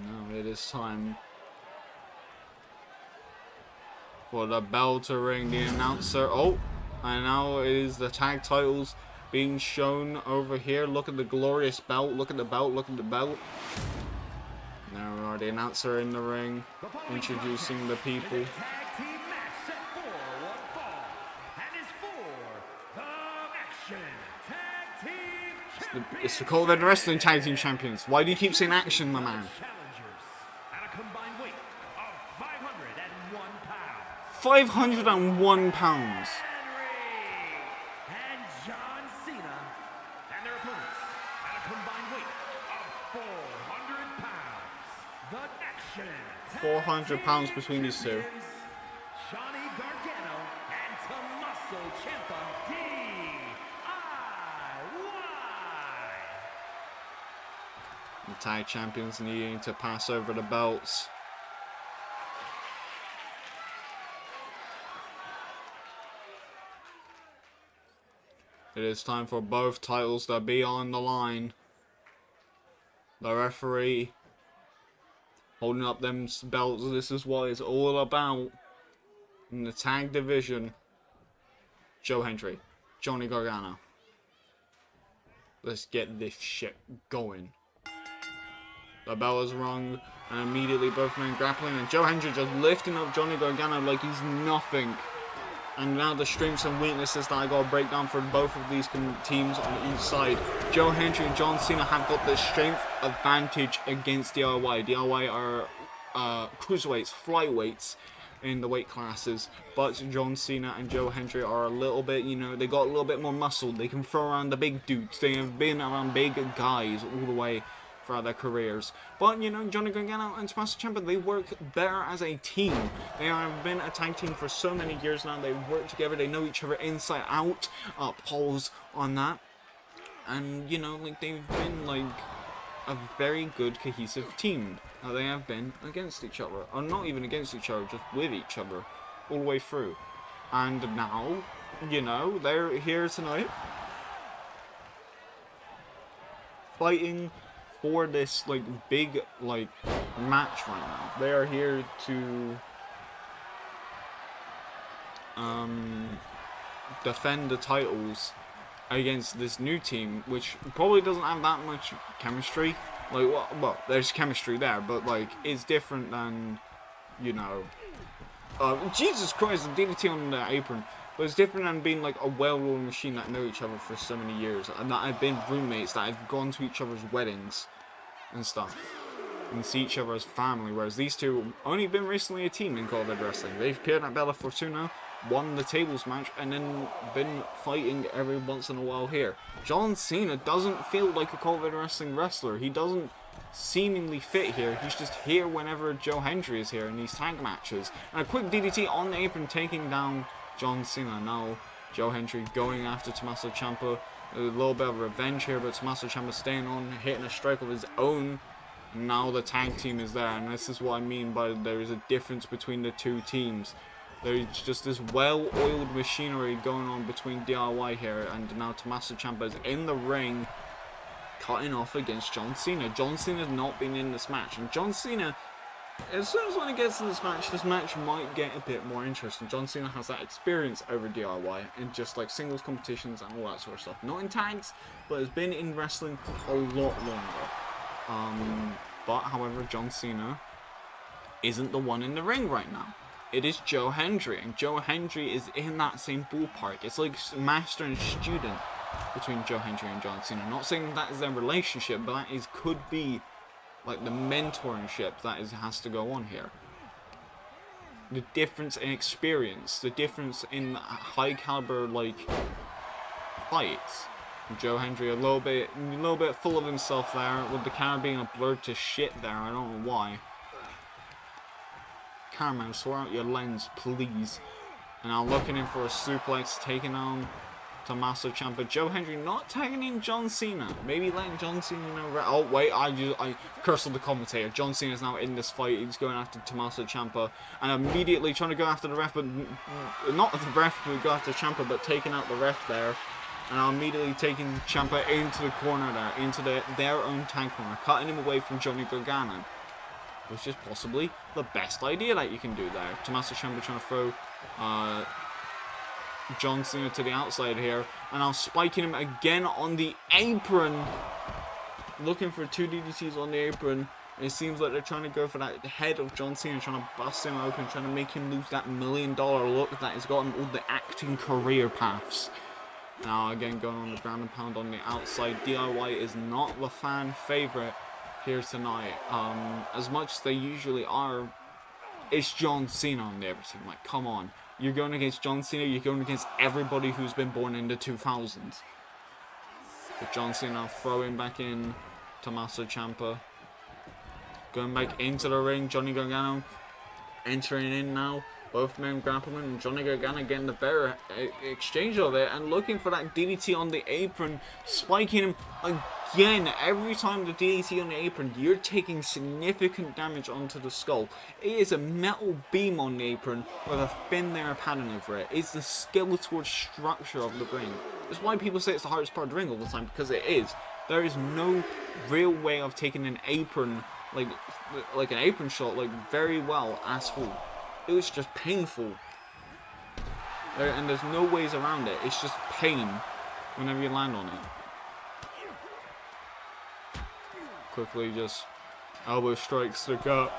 Now it is time for the bell to ring. The announcer. Oh, and now it is the tag titles being shown over here. Look at the glorious belt. Look at the belt. Look at the belt. There we are. The announcer in the ring, introducing the people. Tag team match set for one fall. And is for the Action Tag Team It's the COEW Wrestling Tag Team Champions. Why do you keep saying action, my man? Challengers at a combined weight of 501 pounds. 501 pounds. Henry and John Cena, and their opponents at a combined weight of 400 pounds. The Action Tag 400 pounds Team between these two. Champions, Johnny Gargano and Tommaso Ciampa, DIY. The tag champions needing to pass over the belts. It is time for both titles to be on the line. The referee holding up them belts. This is what it's all about. In the tag division, Joe Hendry, Johnny Gargano. Let's get this shit going. The bell is rung, and immediately both men grappling, and Joe Hendry just lifting up Johnny Gargano like he's nothing. And now the strengths and weaknesses that I got to break down for both of these teams on each side. Joe Hendry and John Cena have got the strength advantage against DIY. DIY are cruiserweights, flyweights in the weight classes, but John Cena and Joe Hendry are a little bit, you know, they got a little bit more muscle. They can throw around the big dudes. They have been around big guys all the way throughout their careers. But, you know, Johnny Gargano and Tommaso Ciampa, they work better as a team. They have been a tag team for so many years now. They work together. They know each other inside out. Pause on that. And, you know, like, they've been, like, a very good cohesive team. They have been against each other. Or not even against each other, just with each other. All the way through. And now, you know, they're here tonight. Fighting for this, like, big, like, match right now. They are here to defend the titles against this new team, which probably doesn't have that much chemistry. Like, well, there's chemistry there, but, like, it's different than, you know, Jesus Christ, the DDT on the apron. But it's different than being like a well-oiled machine that know each other for so many years, and that have been roommates, that have gone to each other's weddings and stuff, and see each other as family. Whereas these two only been recently a team in COEW Wrestling. They've appeared at Bella Fortuna, won the tables match, and then been fighting every once in a while here. John Cena doesn't feel like a COEW Wrestling wrestler. He doesn't seemingly fit here. He's just here whenever Joe Hendry is here in these tag matches. And a quick DDT on the apron, taking down John Cena. Now Joe Hendry going after Tommaso Ciampa. A little bit of revenge here, but Tommaso Ciampa staying on, hitting a strike of his own. Now the tag team is there, and this is what I mean by there is a difference between the two teams. There's just this well-oiled machinery going on between DIY here, and now Tommaso Ciampa is in the ring, cutting off against John Cena. John Cena's not been in this match, and John Cena, as soon as when he gets in this match might get a bit more interesting. John Cena has that experience over DIY in just like singles competitions and all that sort of stuff. Not in tags, but has been in wrestling a lot longer. But however, John Cena isn't the one in the ring right now. It is Joe Hendry, and Joe Hendry is in that same ballpark. It's like master and student between Joe Hendry and John Cena. Not saying that is their relationship, but that is could be like the mentorship that has to go on here. The difference in experience, the difference in high caliber like fights. Joe Hendry a little bit full of himself there, with the camera being a blur to shit there. I don't know why. Cameraman, sort out your lens, please. And now looking in for a suplex, taking on Tommaso Ciampa. Joe Hendry not tagging in John Cena. Maybe letting John Cena know. Oh, wait, I cursed the commentator. John Cena is now in this fight. He's going after Tommaso Ciampa. And immediately trying to go after the ref, but not the ref, but go after Ciampa, but taking out the ref there. And I'm immediately taking Ciampa into the corner there, into their own tag corner, cutting him away from Johnny Gargano. Which is possibly the best idea that you can do there. Tommaso Ciampa trying to throw John Cena to the outside here, and I'm spiking him again on the apron, looking for 2 DDTs on the apron. And it seems like they're trying to go for that head of John Cena, trying to bust him open, trying to make him lose that $1 million look that has gotten all the acting career paths. Now again going on the ground and pound on the outside. DIY is not the fan favorite here tonight. As much as they usually are, it's John Cena on the everything. Like, come on. You're going against John Cena, you're going against everybody who's been born in the 2000s. But John Cena throwing back in Tommaso Ciampa. Going back into the ring, Johnny Gargano entering in now. Both men grappling, and Johnny Gargano getting the better exchange of it and looking for that DDT on the apron, spiking him again. Every time the DDT on the apron, you're taking significant damage onto the skull. It is a metal beam on the apron with a thin layer of padding over it. It's the skeletal structure of the ring. That's why people say it's the hardest part of the ring all the time, because it is. There is no real way of taking an apron, like an apron shot, very well at all. It was just painful. And there's no ways around it. It's just pain whenever you land on it. Quickly just elbow strikes to the gut.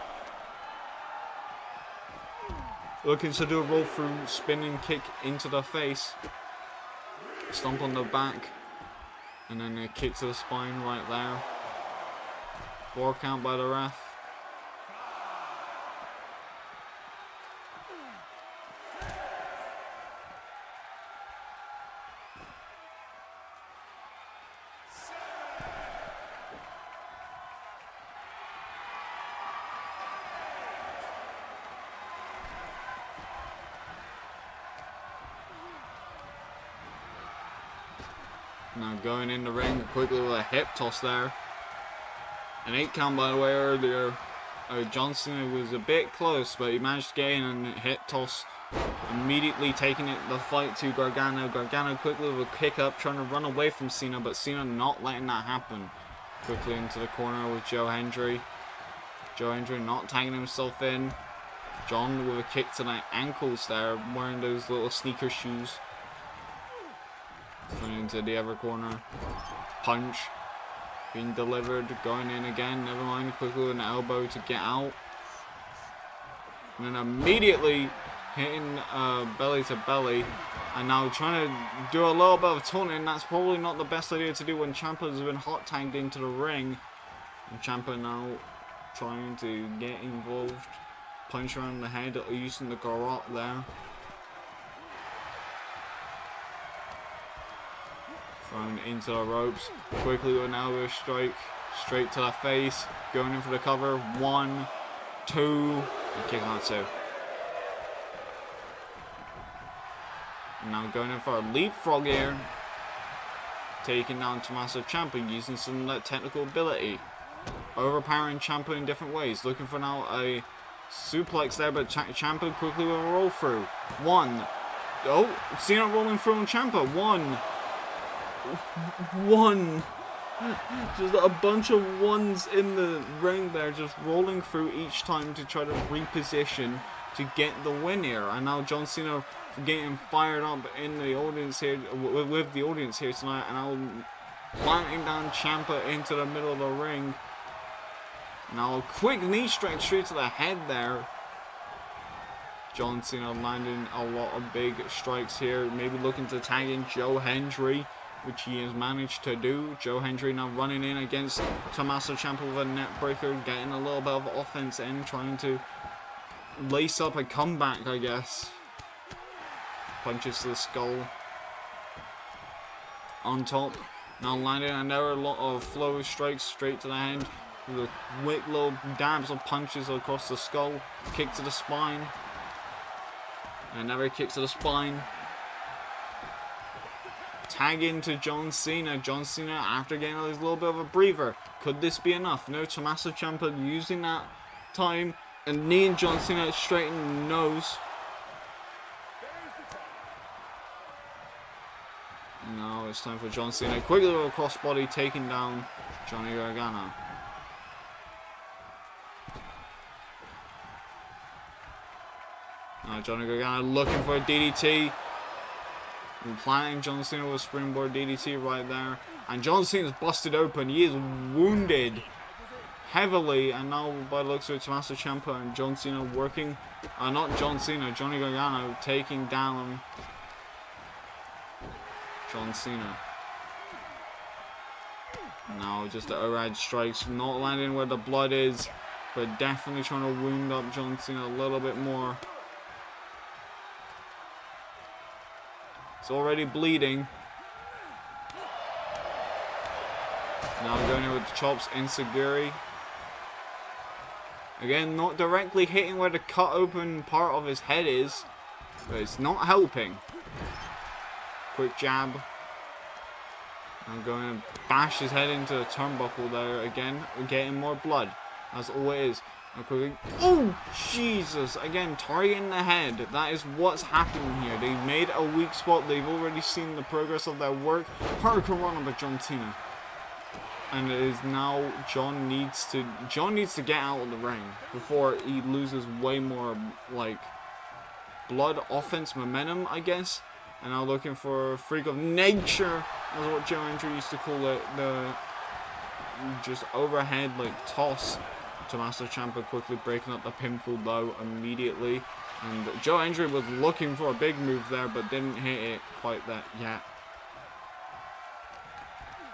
Looking to do a roll through spinning kick into the face. Stomp on the back. And then a kick to the spine right there. 4 count by the ref. Now going in the ring quickly with a hip toss there. An 8 count by the way earlier. John Cena was a bit close, but he managed to get in and hip toss. Immediately taking the fight to Gargano. Gargano quickly with a kick up, trying to run away from Cena, but Cena not letting that happen. Quickly into the corner with Joe Hendry. Joe Hendry not tagging himself in. John with a kick to the ankles there, wearing those little sneaker shoes. Going into the other corner. Punch. Being delivered. Going in again. Never mind. Quickly with an elbow to get out. And then immediately hitting belly to belly. And now trying to do a little bit of taunting. That's probably not the best idea to do when Ciampa has been hot tagged into the ring. And Ciampa now trying to get involved. Punch around the head using the garrote there. Thrown into the ropes. Quickly with an elbow strike. Straight to the face. Going in for the cover. 1, 2. And kicking out 2. And now going in for a leapfrog here. Taking down Tommaso Ciampa using some technical ability. Overpowering Ciampa in different ways. Looking for now a suplex there, but Ciampa quickly with a roll through. 1. Oh, Cena rolling through on Ciampa. 1. Just a bunch of ones in the ring there, just rolling through each time to try to reposition to get the win here. And now John Cena getting fired up in the audience here, with the audience here tonight, and now planting down Ciampa into the middle of the ring. Now a quick knee strike straight to the head there. John Cena landing a lot of big strikes here, maybe looking to tag in Joe Hendry, which he has managed to do. Joe Hendry now running in against Tommaso Ciampa with a net breaker, getting a little bit of offense in, trying to lace up a comeback, I guess. Punches to the skull. On top, now landing another lot of flow strikes straight to the head, with a quick little dabs of punches across the skull. Kick to the spine. Another kick to the spine. tag into John Cena. John Cena, after getting a little bit of a breather. Could this be enough? No, Tommaso Ciampa using that time and kneeing John Cena straight in the nose. Now it's time for John Cena. Quickly with a crossbody, taking down Johnny Gargano. Now Johnny Gargano looking for a DDT. And planting John Cena with a springboard DDT right there. And John Cena's busted open. He is wounded heavily. And now by the looks of it, Tommaso Ciampa and John Cena working. Not John Cena, Johnny Gargano taking down John Cena. Now just the overhead strikes, not landing where the blood is, but definitely trying to wound up John Cena a little bit more. It's already bleeding. Now going in with the chops, Insaguri. Again, not directly hitting where the cut open part of his head is, but it's not helping. Quick jab. I'm going to bash his head into the turnbuckle there again. We're getting more blood. That's all it is. Oh, Jesus. Again, targeting the head. That is what's happening here. They've made a weak spot. They've already seen the progress of their work. Hurricane Rana by John Cena. And it is now John needs to get out of the ring before he loses way more, like, blood, offense, momentum, I guess. And now looking for a freak of nature, that's what Joe Hendry used to call it, the just overhead like toss. Tommaso Ciampa quickly breaking up the pinfall though immediately. And Joe Hendry was looking for a big move there, but didn't hit it quite that yet.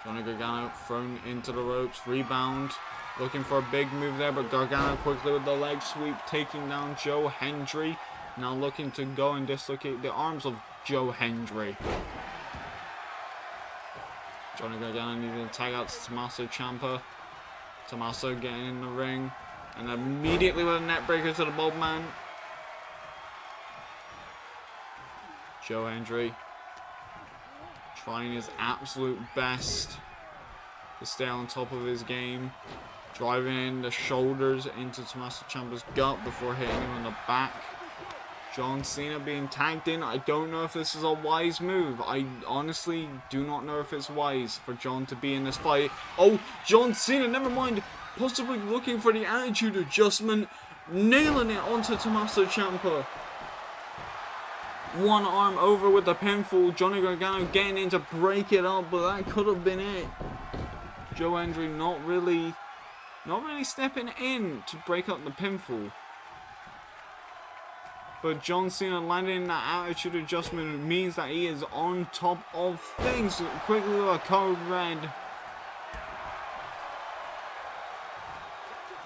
Johnny Gargano thrown into the ropes, rebound. Looking for a big move there, but Gargano quickly with the leg sweep, taking down Joe Hendry. Now looking to go and dislocate the arms of Joe Hendry. Johnny Gargano needing to tag out to Tommaso Ciampa. Tommaso getting in the ring. And immediately with a net breaker to the Bob Man. Joe Hendry trying his absolute best to stay on top of his game. Driving in the shoulders into Tommaso Ciampa's gut before hitting him on the back. John Cena being tagged in. I don't know if this is a wise move. I honestly do not know if it's wise for John to be in this fight. Oh, John Cena, never mind. Possibly looking for the attitude adjustment. Nailing it onto Tommaso Ciampa. One arm over with the pinfall. Johnny Gargano getting in to break it up, but that could have been it. Joe Hendry not really stepping in to break up the pinfall. But John Cena landing that attitude adjustment means that he is on top of things. Quickly with a code red.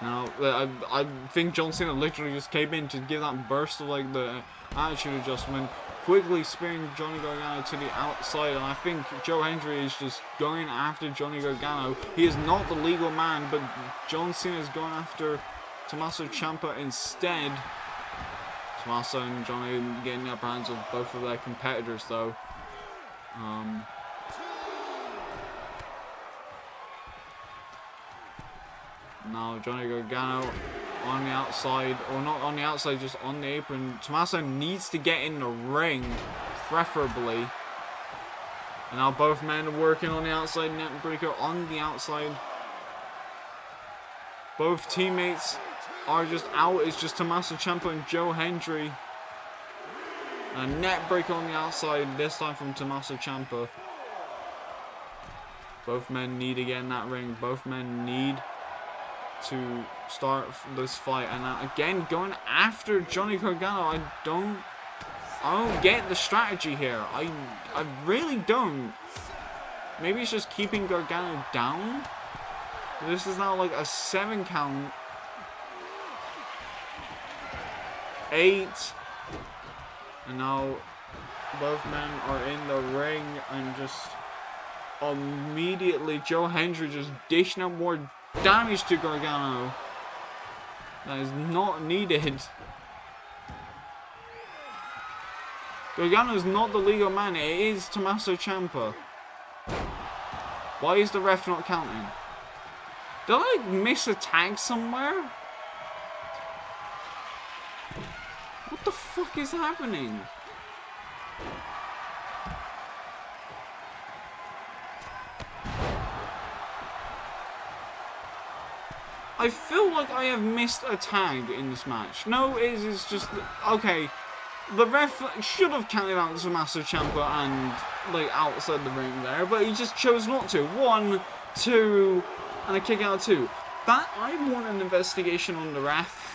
Now, I think John Cena literally just came in to give that burst of like the attitude adjustment. Quickly spearing Johnny Gargano to the outside. And I think Joe Hendry is just going after Johnny Gargano. He is not the legal man, but John Cena is going after Tommaso Ciampa instead. Tommaso and Johnny getting the upper hands of both of their competitors though. Now Johnny Gargano on the outside, or not on the outside, just on the apron. Tommaso needs to get in the ring, preferably. And now both men are working on the outside, net breaker on the outside. Both teammates are just out. It's just Tommaso Ciampa and Joe Hendry. A net breaker on the outside, this time from Tommaso Ciampa. Both men need to get in that ring. Both men need to start this fight. And again, going after Johnny Gargano. I don't get the strategy here. I really don't. Maybe it's just keeping Gargano down. This is now like a 7 count. 8. And now both men are in the ring and just immediately Joe Hendry just dishing out more damage to Gargano. That is not needed. Gargano is not the legal man, it is Tommaso Ciampa. Why is the ref not counting? Did I miss a tag somewhere? What the fuck is happening? I feel like I have missed a tag in this match. No, it is just... Okay, the ref should have counted out Tommaso Ciampa and, like, outside the ring there, but he just chose not to. 1, 2, and a kick out 2. That, I want an investigation on the ref.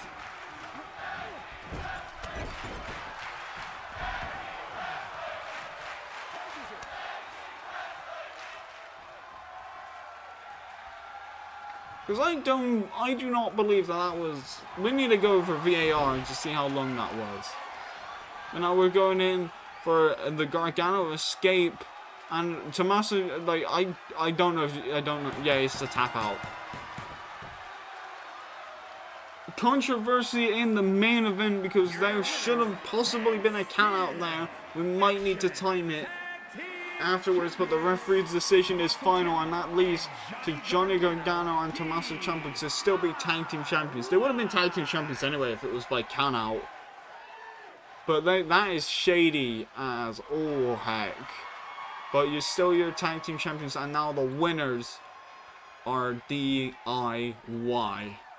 Because I do not believe that was... We need to go for VAR to see how long that was. And now we're going in for the Gargano escape. And Tommaso, like, I don't know if... I don't know. Yeah, it's a tap out. Controversy in the main event because there should have possibly been a count out there. We might need to time it afterwards, but the referee's decision is final, and that leads to Johnny Gargano and Tommaso Ciampa to still be tag team champions. They would have been tag team champions anyway if it was by count out, but that is shady as all heck. But you're still your tag team champions, and now the winners are DIY.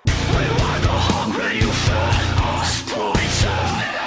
We were the hungry you fed us poison.